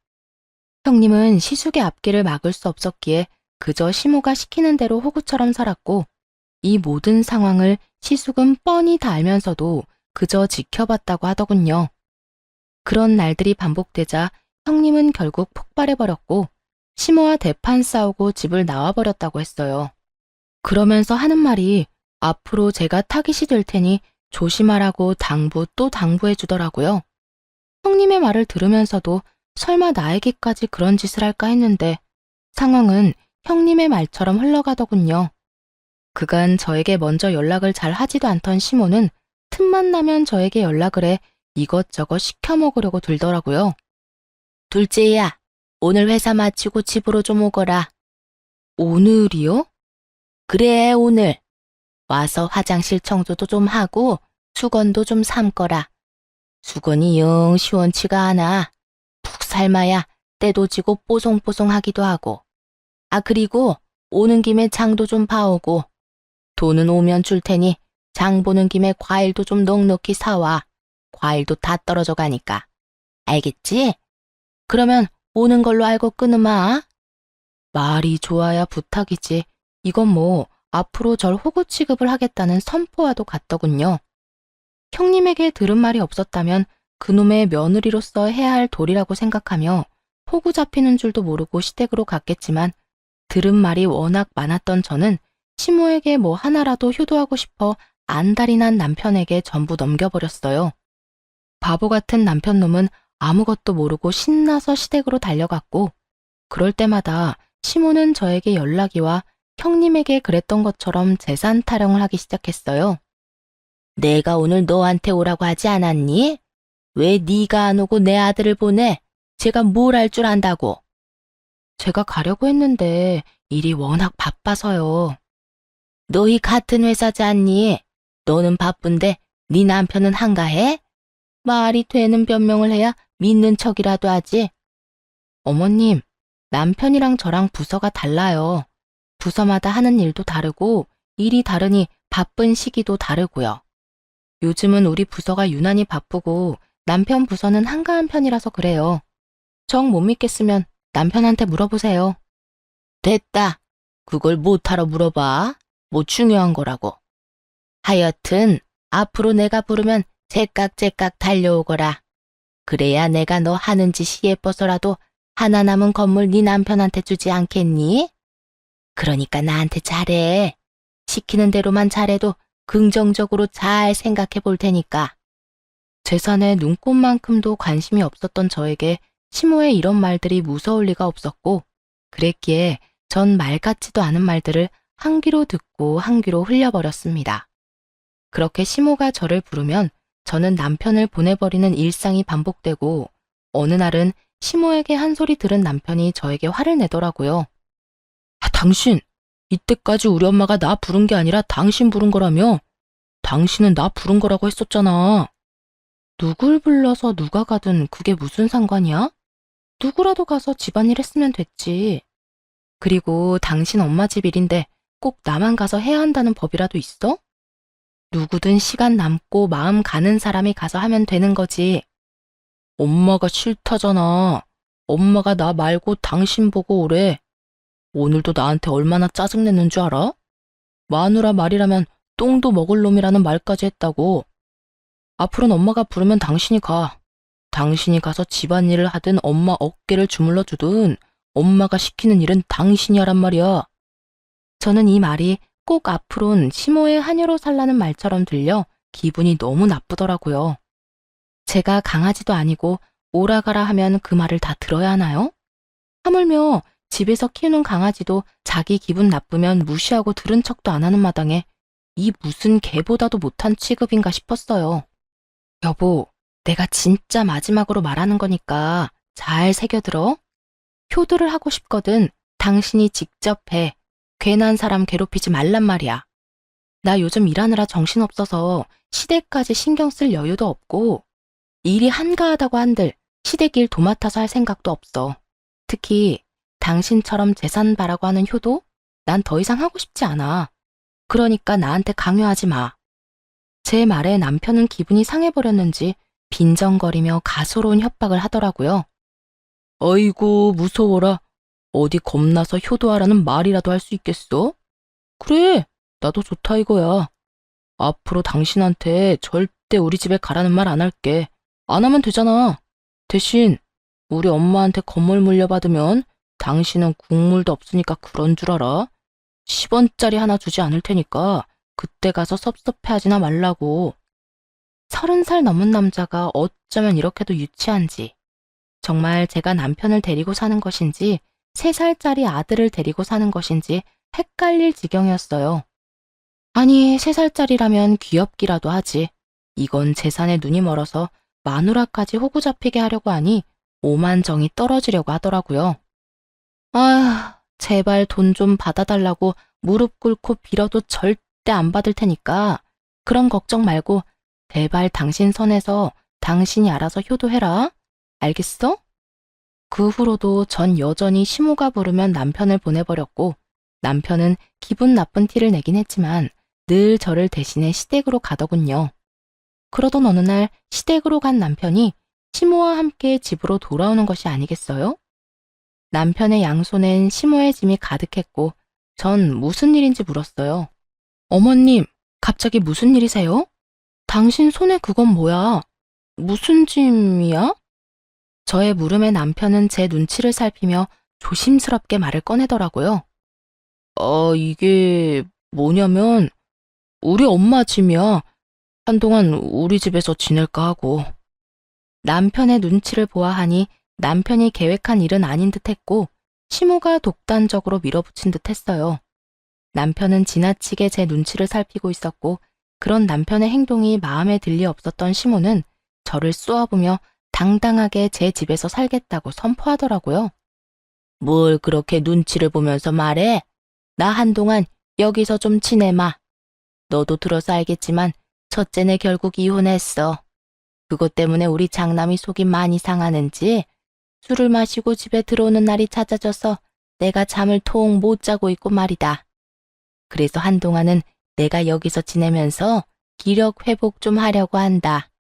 형님은 시숙의 앞길을 막을 수 없었기에 그저 시모가 시키는 대로 호구처럼 살았고 이 모든 상황을 시숙은 뻔히 다 알면서도 그저 지켜봤다고 하더군요. 그런 날들이 반복되자 형님은 결국 폭발해버렸고 시모와 대판 싸우고 집을 나와버렸다고 했어요. 그러면서 하는 말이 앞으로 제가 타깃이 될 테니 조심하라고 당부 또 당부해 주더라고요. 형님의 말을 들으면서도 설마 나에게까지 그런 짓을 할까 했는데 상황은 형님의 말처럼 흘러가더군요. 그간 저에게 먼저 연락을 잘 하지도 않던 시모는 틈만 나면 저에게 연락을 해 이것저것 시켜 먹으려고 들더라고요. 둘째야, 오늘 회사 마치고 집으로 좀 오거라. 오늘이요? 그래, 오늘. 와서 화장실 청소도 좀 하고 수건도 좀 삶거라. 수건이 영 시원치가 않아. 푹 삶아야 때도 지고 뽀송뽀송하기도 하고. 아, 그리고 오는 김에 장도 좀 봐오고. 돈은 오면 줄 테니 장 보는 김에 과일도 좀 넉넉히 사와. 과일도 다 떨어져 가니까. 알겠지? 그러면 오는 걸로 알고 끊으마. 말이 좋아야 부탁이지. 이건 뭐 앞으로 절 호구 취급을 하겠다는 선포와도 같더군요. 형님에게 들은 말이 없었다면 그놈의 며느리로서 해야 할 도리라고 생각하며 호구 잡히는 줄도 모르고 시댁으로 갔겠지만 들은 말이 워낙 많았던 저는 시모에게 뭐 하나라도 효도하고 싶어 안달이 난 남편에게 전부 넘겨버렸어요. 바보 같은 남편놈은 아무것도 모르고 신나서 시댁으로 달려갔고 그럴 때마다 시모는 저에게 연락이 와 형님에게 그랬던 것처럼 재산 타령을 하기 시작했어요. 내가 오늘 너한테 오라고 하지 않았니? 왜 네가 안 오고 내 아들을 보내? 제가 뭘 할 줄 안다고. 제가 가려고 했는데 일이 워낙 바빠서요. 너희 같은 회사지 않니? 너는 바쁜데 네 남편은 한가해? 말이 되는 변명을 해야 믿는 척이라도 하지. 어머님, 남편이랑 저랑 부서가 달라요. 부서마다 하는 일도 다르고 일이 다르니 바쁜 시기도 다르고요. 요즘은 우리 부서가 유난히 바쁘고 남편 부서는 한가한 편이라서 그래요. 정 못 믿겠으면 남편한테 물어보세요. 됐다. 그걸 못하러 물어봐. 뭐 중요한 거라고. 하여튼 앞으로 내가 부르면 제깍제깍 달려오거라. 그래야 내가 너 하는 짓이 예뻐서라도 하나 남은 건물 네 남편한테 주지 않겠니? 그러니까 나한테 잘해. 시키는 대로만 잘해도 긍정적으로 잘 생각해 볼 테니까. 재산에 눈꼽만큼도 관심이 없었던 저에게 시모의 이런 말들이 무서울 리가 없었고 그랬기에 전 말 같지도 않은 말들을 한 귀로 듣고 한 귀로 흘려버렸습니다. 그렇게 시모가 저를 부르면 저는 남편을 보내버리는 일상이 반복되고 어느 날은 시모에게 한 소리 들은 남편이 저에게 화를 내더라고요. 아, 당신! 이때까지 우리 엄마가 나 부른 게 아니라 당신 부른 거라며? 당신은 나 부른 거라고 했었잖아. 누굴 불러서 누가 가든 그게 무슨 상관이야? 누구라도 가서 집안일 했으면 됐지. 그리고 당신 엄마 집 일인데 꼭 나만 가서 해야 한다는 법이라도 있어? 누구든 시간 남고 마음 가는 사람이 가서 하면 되는 거지. 엄마가 싫다잖아. 엄마가 나 말고 당신 보고 오래. 오늘도 나한테 얼마나 짜증냈는 줄 알아? 마누라 말이라면 똥도 먹을 놈이라는 말까지 했다고. 앞으로는 엄마가 부르면 당신이 가. 당신이 가서 집안일을 하든 엄마 어깨를 주물러 주든 엄마가 시키는 일은 당신이 하란 말이야. 저는 이 말이 꼭 앞으론 시모의 하녀로 살라는 말처럼 들려 기분이 너무 나쁘더라고요. 제가 강아지도 아니고 오라가라 하면 그 말을 다 들어야 하나요? 하물며 집에서 키우는 강아지도 자기 기분 나쁘면 무시하고 들은 척도 안 하는 마당에 이 무슨 개보다도 못한 취급인가 싶었어요. 여보, 내가 진짜 마지막으로 말하는 거니까 잘 새겨들어. 효도를 하고 싶거든 당신이 직접 해. 괜한 사람 괴롭히지 말란 말이야. 나 요즘 일하느라 정신없어서 시댁까지 신경 쓸 여유도 없고 일이 한가하다고 한들 시댁 일 도맡아서 할 생각도 없어. 특히 당신처럼 재산 바라고 하는 효도? 난 더 이상 하고 싶지 않아. 그러니까 나한테 강요하지 마. 제 말에 남편은 기분이 상해버렸는지 빈정거리며 가소로운 협박을 하더라고요. 아이고 무서워라. 어디 겁나서 효도하라는 말이라도 할 수 있겠어? 그래, 나도 좋다 이거야. 앞으로 당신한테 절대 우리 집에 가라는 말 안 할게. 안 하면 되잖아. 대신 우리 엄마한테 건물 물려받으면 당신은 국물도 없으니까 그런 줄 알아. 10원짜리 하나 주지 않을 테니까 그때 가서 섭섭해하지나 말라고. 30살 넘은 남자가 어쩌면 이렇게도 유치한지. 정말 제가 남편을 데리고 사는 것인지 3살짜리 아들을 데리고 사는 것인지 헷갈릴 지경이었어요. 아니, 3살짜리라면 귀엽기라도 하지. 이건 재산에 눈이 멀어서 마누라까지 호구 잡히게 하려고 하니 오만 정이 떨어지려고 하더라고요. 아휴, 제발 돈 좀 받아달라고 무릎 꿇고 빌어도 절대 안 받을 테니까 그런 걱정 말고 제발 당신 선에서 당신이 알아서 효도해라. 알겠어? 그 후로도 전 여전히 시모가 부르면 남편을 보내버렸고 남편은 기분 나쁜 티를 내긴 했지만 늘 저를 대신해 시댁으로 가더군요. 그러던 어느 날 시댁으로 간 남편이 시모와 함께 집으로 돌아오는 것이 아니겠어요? 남편의 양손엔 시모의 짐이 가득했고 전 무슨 일인지 물었어요. 어머님, 갑자기 무슨 일이세요? 당신 손에 그건 뭐야? 무슨 짐이야? 저의 물음에 남편은 제 눈치를 살피며 조심스럽게 말을 꺼내더라고요. 이게 뭐냐면 우리 엄마 짐이야. 한동안 우리 집에서 지낼까 하고. 남편의 눈치를 보아하니 남편이 계획한 일은 아닌 듯했고 시모가 독단적으로 밀어붙인 듯했어요. 남편은 지나치게 제 눈치를 살피고 있었고 그런 남편의 행동이 마음에 들 리 없었던 시모는 저를 쏘아보며 당당하게 제 집에서 살겠다고 선포하더라고요. 뭘 그렇게 눈치를 보면서 말해? 나 한동안 여기서 좀 지내마. 너도 들어서 알겠지만 첫째네 결국 이혼했어. 그것 때문에 우리 장남이 속이 많이 상하는지 술을 마시고 집에 들어오는 날이 잦아져서 내가 잠을 통 못 자고 있고 말이다. 그래서 한동안은 내가 여기서 지내면서 기력 회복 좀 하려고 한다.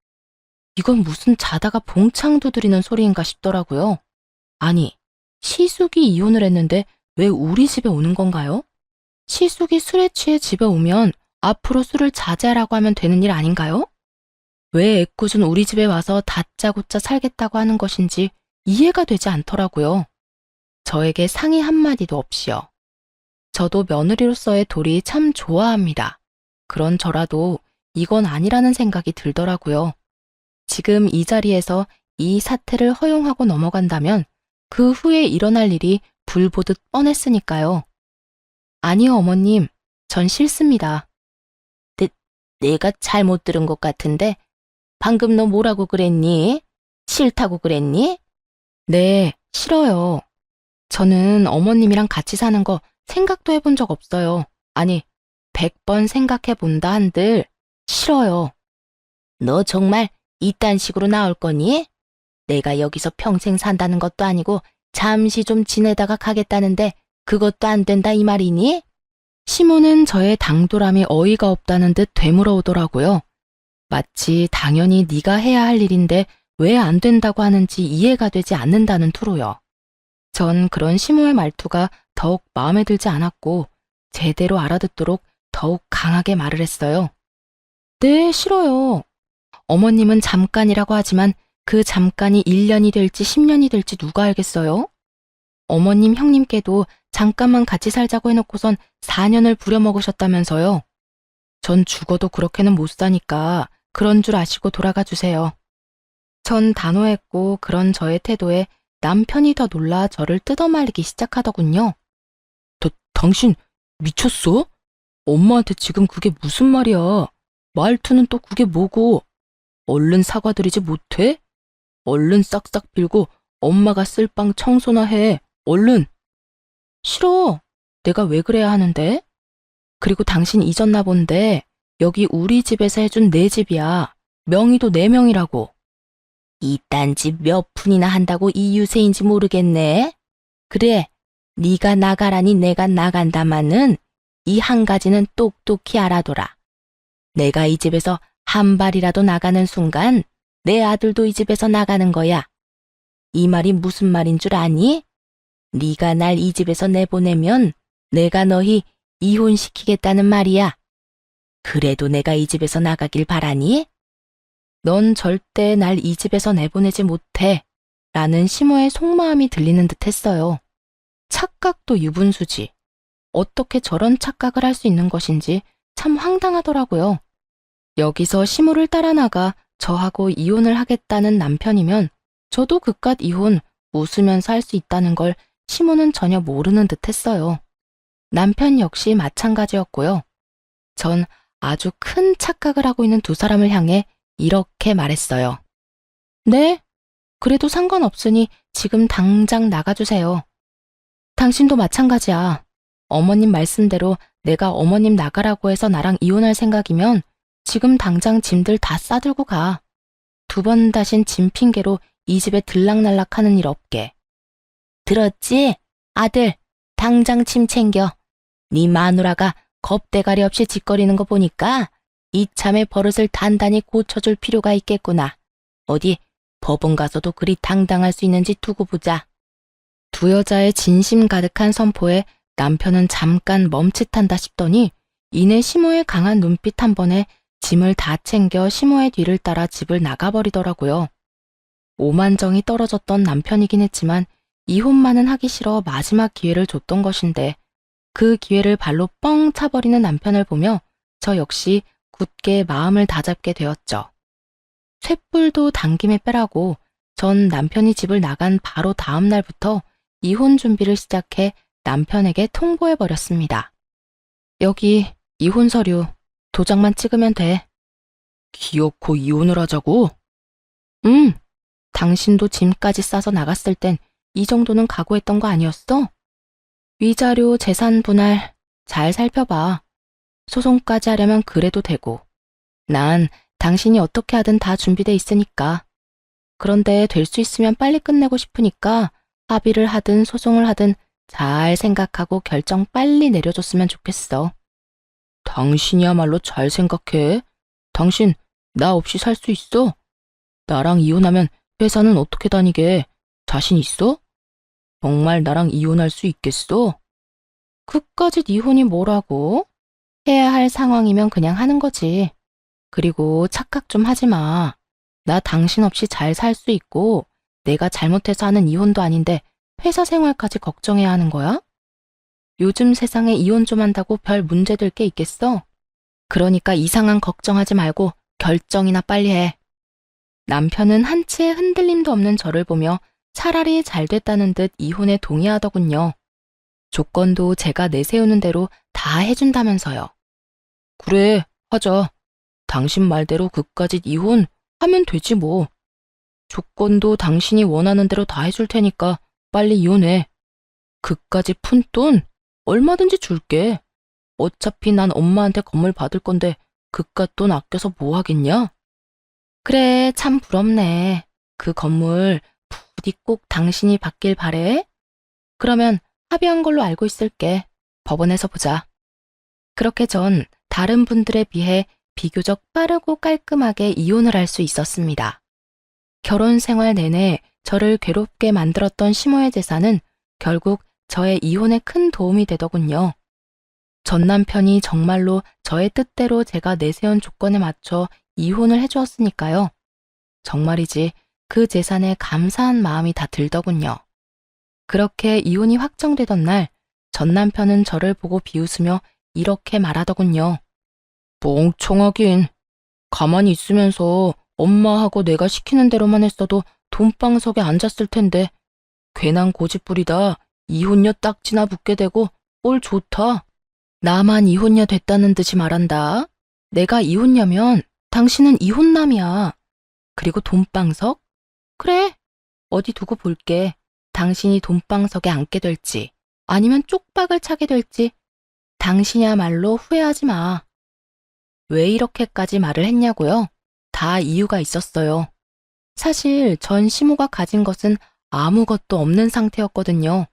이건 무슨 자다가 봉창 두드리는 소리인가 싶더라고요. 아니, 시숙이 이혼을 했는데 왜 우리 집에 오는 건가요? 시숙이 술에 취해 집에 오면 앞으로 술을 자제하라고 하면 되는 일 아닌가요? 왜 애꿎은 우리 집에 와서 다짜고짜 살겠다고 하는 것인지 이해가 되지 않더라고요. 저에게 상의 한마디도 없이요. 저도 며느리로서의 도리 참 좋아합니다. 그런 저라도 이건 아니라는 생각이 들더라고요. 지금 이 자리에서 이 사태를 허용하고 넘어간다면 그 후에 일어날 일이 불보듯 뻔했으니까요. 아니요, 어머님. 전 싫습니다. 내가 잘못 들은 것 같은데 방금 너 뭐라고 그랬니? 싫다고 그랬니? 네, 싫어요. 저는 어머님이랑 같이 사는 거 생각도 해본 적 없어요. 아니, 100번 생각해 본다 한들 싫어요. 너 정말 이딴 식으로 나올 거니? 내가 여기서 평생 산다는 것도 아니고 잠시 좀 지내다가 가겠다는데 그것도 안 된다 이 말이니? 시모는 저의 당돌함이 어이가 없다는 듯 되물어오더라고요. 마치 당연히 네가 해야 할 일인데 왜 안 된다고 하는지 이해가 되지 않는다는 투로요. 전 그런 시모의 말투가 더욱 마음에 들지 않았고 제대로 알아듣도록 더욱 강하게 말을 했어요. 네, 싫어요. 어머님은 잠깐이라고 하지만 그 잠깐이 1년이 될지 10년이 될지 누가 알겠어요? 어머님 형님께도 잠깐만 같이 살자고 해놓고선 4년을 부려먹으셨다면서요. 전 죽어도 그렇게는 못 사니까 그런 줄 아시고 돌아가 주세요. 전 단호했고 그런 저의 태도에 남편이 더 놀라 저를 뜯어말리기 시작하더군요. 당신 미쳤어? 엄마한테 지금 그게 무슨 말이야? 말투는 또 그게 뭐고? 얼른 사과드리지 못해? 얼른 싹싹 빌고 엄마가 쓸 빵 청소나 해. 얼른. 싫어. 내가 왜 그래야 하는데? 그리고 당신 잊었나 본데 여기 우리 집에서 해준 내 집이야. 명의도 내 명이라고. 이딴 집 몇 푼이나 한다고 이 유세인지 모르겠네. 그래, 네가 나가라니 내가 나간다마는 이 한 가지는 똑똑히 알아둬라. 내가 이 집에서 한 발이라도 나가는 순간 내 아들도 이 집에서 나가는 거야. 이 말이 무슨 말인 줄 아니? 네가 날 이 집에서 내보내면 내가 너희 이혼시키겠다는 말이야. 그래도 내가 이 집에서 나가길 바라니? 넌 절대 날 이 집에서 내보내지 못해. 라는 시모의 속마음이 들리는 듯 했어요. 착각도 유분수지. 어떻게 저런 착각을 할 수 있는 것인지 참 황당하더라고요. 여기서 시모를 따라 나가 저하고 이혼을 하겠다는 남편이면 저도 그깟 이혼 웃으면서 할 수 있다는 걸 시모는 전혀 모르는 듯 했어요. 남편 역시 마찬가지였고요. 전 아주 큰 착각을 하고 있는 두 사람을 향해 이렇게 말했어요. 네? 그래도 상관없으니 지금 당장 나가주세요. 당신도 마찬가지야. 어머님 말씀대로 내가 어머님 나가라고 해서 나랑 이혼할 생각이면 지금 당장 짐들 다 싸들고 가. 2번 다신 짐 핑계로 이 집에 들락날락하는 일 없게. 들었지? 아들, 당장 짐 챙겨. 네 마누라가 겁대가리 없이 짓거리는 거 보니까 이참에 버릇을 단단히 고쳐줄 필요가 있겠구나. 어디 법원 가서도 그리 당당할 수 있는지 두고 보자. 두 여자의 진심 가득한 선포에 남편은 잠깐 멈칫한다 싶더니 이내 시모의 강한 눈빛 한 번에 짐을 다 챙겨 시모의 뒤를 따라 집을 나가버리더라고요. 오만정이 떨어졌던 남편이긴 했지만 이혼만은 하기 싫어 마지막 기회를 줬던 것인데 그 기회를 발로 뻥 차버리는 남편을 보며 저 역시 굳게 마음을 다잡게 되었죠. 쇳불도 당김에 빼라고 전 남편이 집을 나간 바로 다음 날부터 이혼 준비를 시작해 남편에게 통보해버렸습니다. 여기 이혼 서류 도장만 찍으면 돼. 기어코 이혼을 하자고? 당신도 짐까지 싸서 나갔을 땐 이 정도는 각오했던 거 아니었어? 위자료, 재산 분할 잘 살펴봐. 소송까지 하려면 그래도 되고. 난 당신이 어떻게 하든 다 준비돼 있으니까. 그런데 될 수 있으면 빨리 끝내고 싶으니까 합의를 하든 소송을 하든 잘 생각하고 결정 빨리 내려줬으면 좋겠어. 당신이야말로 잘 생각해. 당신 나 없이 살 수 있어? 나랑 이혼하면 회사는 어떻게 다니게? 자신 있어? 정말 나랑 이혼할 수 있겠어? 그까짓 이혼이 뭐라고? 해야 할 상황이면 그냥 하는 거지. 그리고 착각 좀 하지 마. 나 당신 없이 잘 살 수 있고 내가 잘못해서 하는 이혼도 아닌데 회사 생활까지 걱정해야 하는 거야? 요즘 세상에 이혼 좀 한다고 별 문제될 게 있겠어? 그러니까 이상한 걱정하지 말고 결정이나 빨리 해. 남편은 한치의 흔들림도 없는 저를 보며 차라리 잘 됐다는 듯 이혼에 동의하더군요. 조건도 제가 내세우는 대로 다 해준다면서요. 그래, 하자. 당신 말대로 그까짓 이혼 하면 되지 뭐. 조건도 당신이 원하는 대로 다 해줄 테니까 빨리 이혼해. 그까지 푼돈 얼마든지 줄게. 어차피 난 엄마한테 건물 받을 건데 그깟 돈 아껴서 뭐 하겠냐? 그래, 참 부럽네. 그 건물 부디 꼭 당신이 받길 바래. 그러면 합의한 걸로 알고 있을게. 법원에서 보자. 그렇게 전 다른 분들에 비해 비교적 빠르고 깔끔하게 이혼을 할 수 있었습니다. 결혼 생활 내내 저를 괴롭게 만들었던 시모의 재산은 결국 저의 이혼에 큰 도움이 되더군요. 전 남편이 정말로 저의 뜻대로 제가 내세운 조건에 맞춰 이혼을 해주었으니까요. 정말이지 그 재산에 감사한 마음이 다 들더군요. 그렇게 이혼이 확정되던 날, 전 남편은 저를 보고 비웃으며 이렇게 말하더군요. 멍청하긴. 가만히 있으면서 엄마하고 내가 시키는 대로만 했어도 돈방석에 앉았을 텐데 괜한 고집부리다 이혼녀 딱지나 붙게 되고 꼴 좋다. 나만 이혼녀 됐다는 듯이 말한다. 내가 이혼녀면 당신은 이혼남이야. 그리고 돈방석? 그래, 어디 두고 볼게. 당신이 돈방석에 앉게 될지 아니면 쪽박을 차게 될지 당신이야말로 후회하지 마. 왜 이렇게까지 말을 했냐고요? 다 이유가 있었어요. 사실 전 시모가 가진 것은 아무것도 없는 상태였거든요.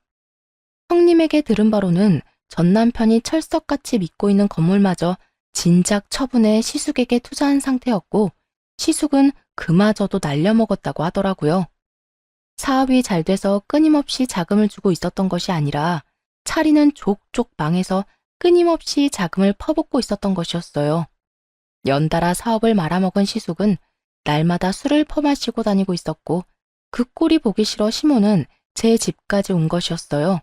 형님에게 들은 바로는 전 남편이 철석같이 믿고 있는 건물마저 진작 처분해 시숙에게 투자한 상태였고 시숙은 그마저도 날려먹었다고 하더라고요. 사업이 잘 돼서 끊임없이 자금을 주고 있었던 것이 아니라 차리는 족족 망해서 끊임없이 자금을 퍼붓고 있었던 것이었어요. 연달아 사업을 말아먹은 시숙은 날마다 술을 퍼마시고 다니고 있었고 그 꼴이 보기 싫어 시모는 제 집까지 온 것이었어요.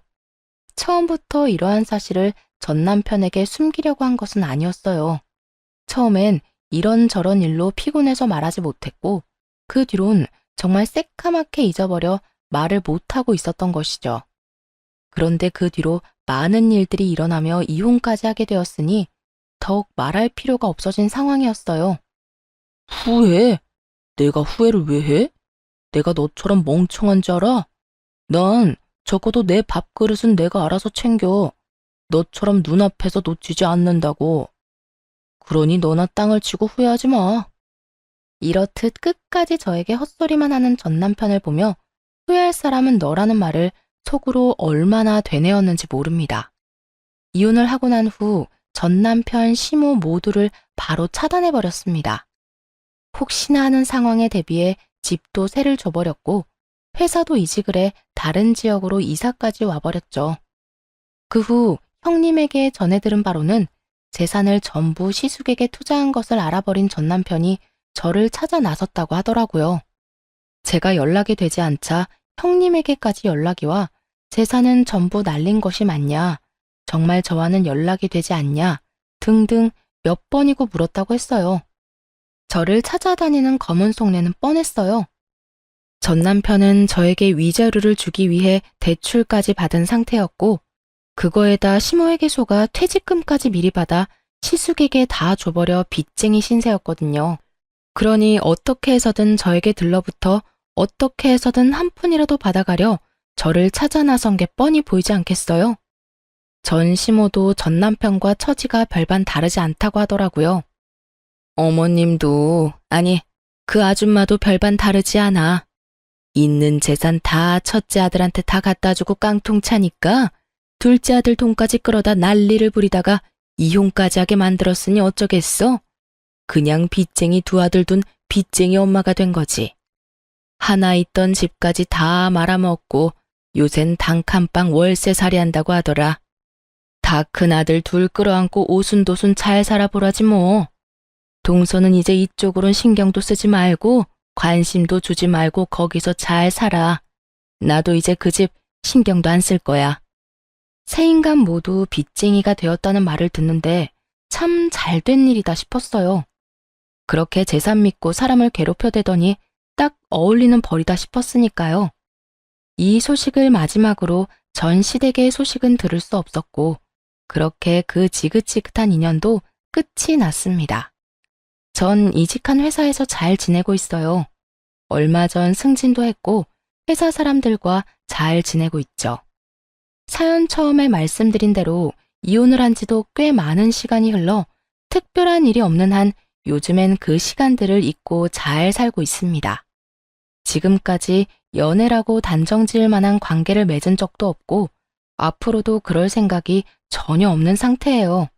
처음부터 이러한 사실을 전 남편에게 숨기려고 한 것은 아니었어요. 처음엔 이런저런 일로 피곤해서 말하지 못했고 그 뒤론 정말 새까맣게 잊어버려 말을 못하고 있었던 것이죠. 그런데 그 뒤로 많은 일들이 일어나며 이혼까지 하게 되었으니 더욱 말할 필요가 없어진 상황이었어요. 후회? 내가 후회를 왜 해? 내가 너처럼 멍청한 줄 알아? 난 적어도 내 밥그릇은 내가 알아서 챙겨. 너처럼 눈앞에서 놓치지 않는다고. 그러니 너나 땅을 치고 후회하지 마. 이렇듯 끝까지 저에게 헛소리만 하는 전 남편을 보며 후회할 사람은 너라는 말을 속으로 얼마나 되뇌었는지 모릅니다. 이혼을 하고 난 후 전 남편, 시모 모두를 바로 차단해버렸습니다. 혹시나 하는 상황에 대비해 집도 세를 줘버렸고 회사도 이직을 해 다른 지역으로 이사까지 와버렸죠. 그 후 형님에게 전해들은 바로는 재산을 전부 시숙에게 투자한 것을 알아버린 전 남편이 저를 찾아 나섰다고 하더라고요. 제가 연락이 되지 않자 형님에게까지 연락이 와 재산은 전부 날린 것이 맞냐, 정말 저와는 연락이 되지 않냐 등등 몇 번이고 물었다고 했어요. 저를 찾아다니는 검은 속내는 뻔했어요. 전 남편은 저에게 위자료를 주기 위해 대출까지 받은 상태였고 그거에다 심호회계소가 퇴직금까지 미리 받아 시숙에게 다 줘버려 빚쟁이 신세였거든요. 그러니 어떻게 해서든 저에게 들러붙어 어떻게 해서든 한 푼이라도 받아가려 저를 찾아 나선 게 뻔히 보이지 않겠어요? 전 시모도 전 남편과 처지가 별반 다르지 않다고 하더라고요. 어머님도, 아니, 그 아줌마도 별반 다르지 않아. 있는 재산 다 첫째 아들한테 다 갖다 주고 깡통 차니까 둘째 아들 돈까지 끌어다 난리를 부리다가 이혼까지 하게 만들었으니 어쩌겠어? 그냥 빚쟁이 두 아들 둔 빚쟁이 엄마가 된 거지. 하나 있던 집까지 다 말아먹고 요샌 단칸방 월세살이 한다고 하더라. 다 큰 아들 둘 끌어안고 오순도순 잘 살아보라지 뭐. 동서는 이제 이쪽으론 신경도 쓰지 말고 관심도 주지 말고 거기서 잘 살아. 나도 이제 그 집 신경도 안 쓸 거야. 세 인간 모두 빚쟁이가 되었다는 말을 듣는데 참 잘된 일이다 싶었어요. 그렇게 재산 믿고 사람을 괴롭혀대더니 딱 어울리는 벌이다 싶었으니까요. 이 소식을 마지막으로 전 시댁의 소식은 들을 수 없었고 그렇게 그 지긋지긋한 인연도 끝이 났습니다. 전 이직한 회사에서 잘 지내고 있어요. 얼마 전 승진도 했고 회사 사람들과 잘 지내고 있죠. 사연 처음에 말씀드린 대로 이혼을 한 지도 꽤 많은 시간이 흘러 특별한 일이 없는 한 요즘엔 그 시간들을 잊고 잘 살고 있습니다. 지금까지 연애라고 단정 지을 만한 관계를 맺은 적도 없고 앞으로도 그럴 생각이 전혀 없는 상태예요.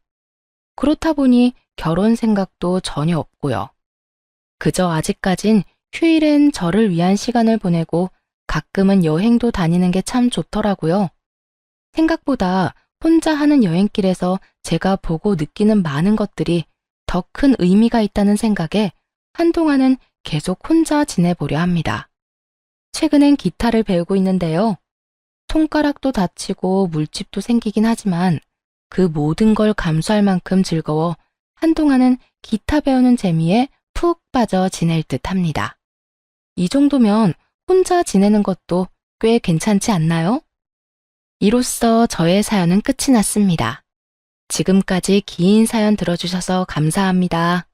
그렇다 보니 결혼 생각도 전혀 없고요. 그저 아직까진 휴일엔 저를 위한 시간을 보내고 가끔은 여행도 다니는 게 참 좋더라고요. 생각보다 혼자 하는 여행길에서 제가 보고 느끼는 많은 것들이 더 큰 의미가 있다는 생각에 한동안은 계속 혼자 지내보려 합니다. 최근엔 기타를 배우고 있는데요. 손가락도 다치고 물집도 생기긴 하지만 그 모든 걸 감수할 만큼 즐거워 한동안은 기타 배우는 재미에 푹 빠져 지낼 듯 합니다. 이 정도면 혼자 지내는 것도 꽤 괜찮지 않나요? 이로써 저의 사연은 끝이 났습니다. 지금까지 긴 사연 들어주셔서 감사합니다.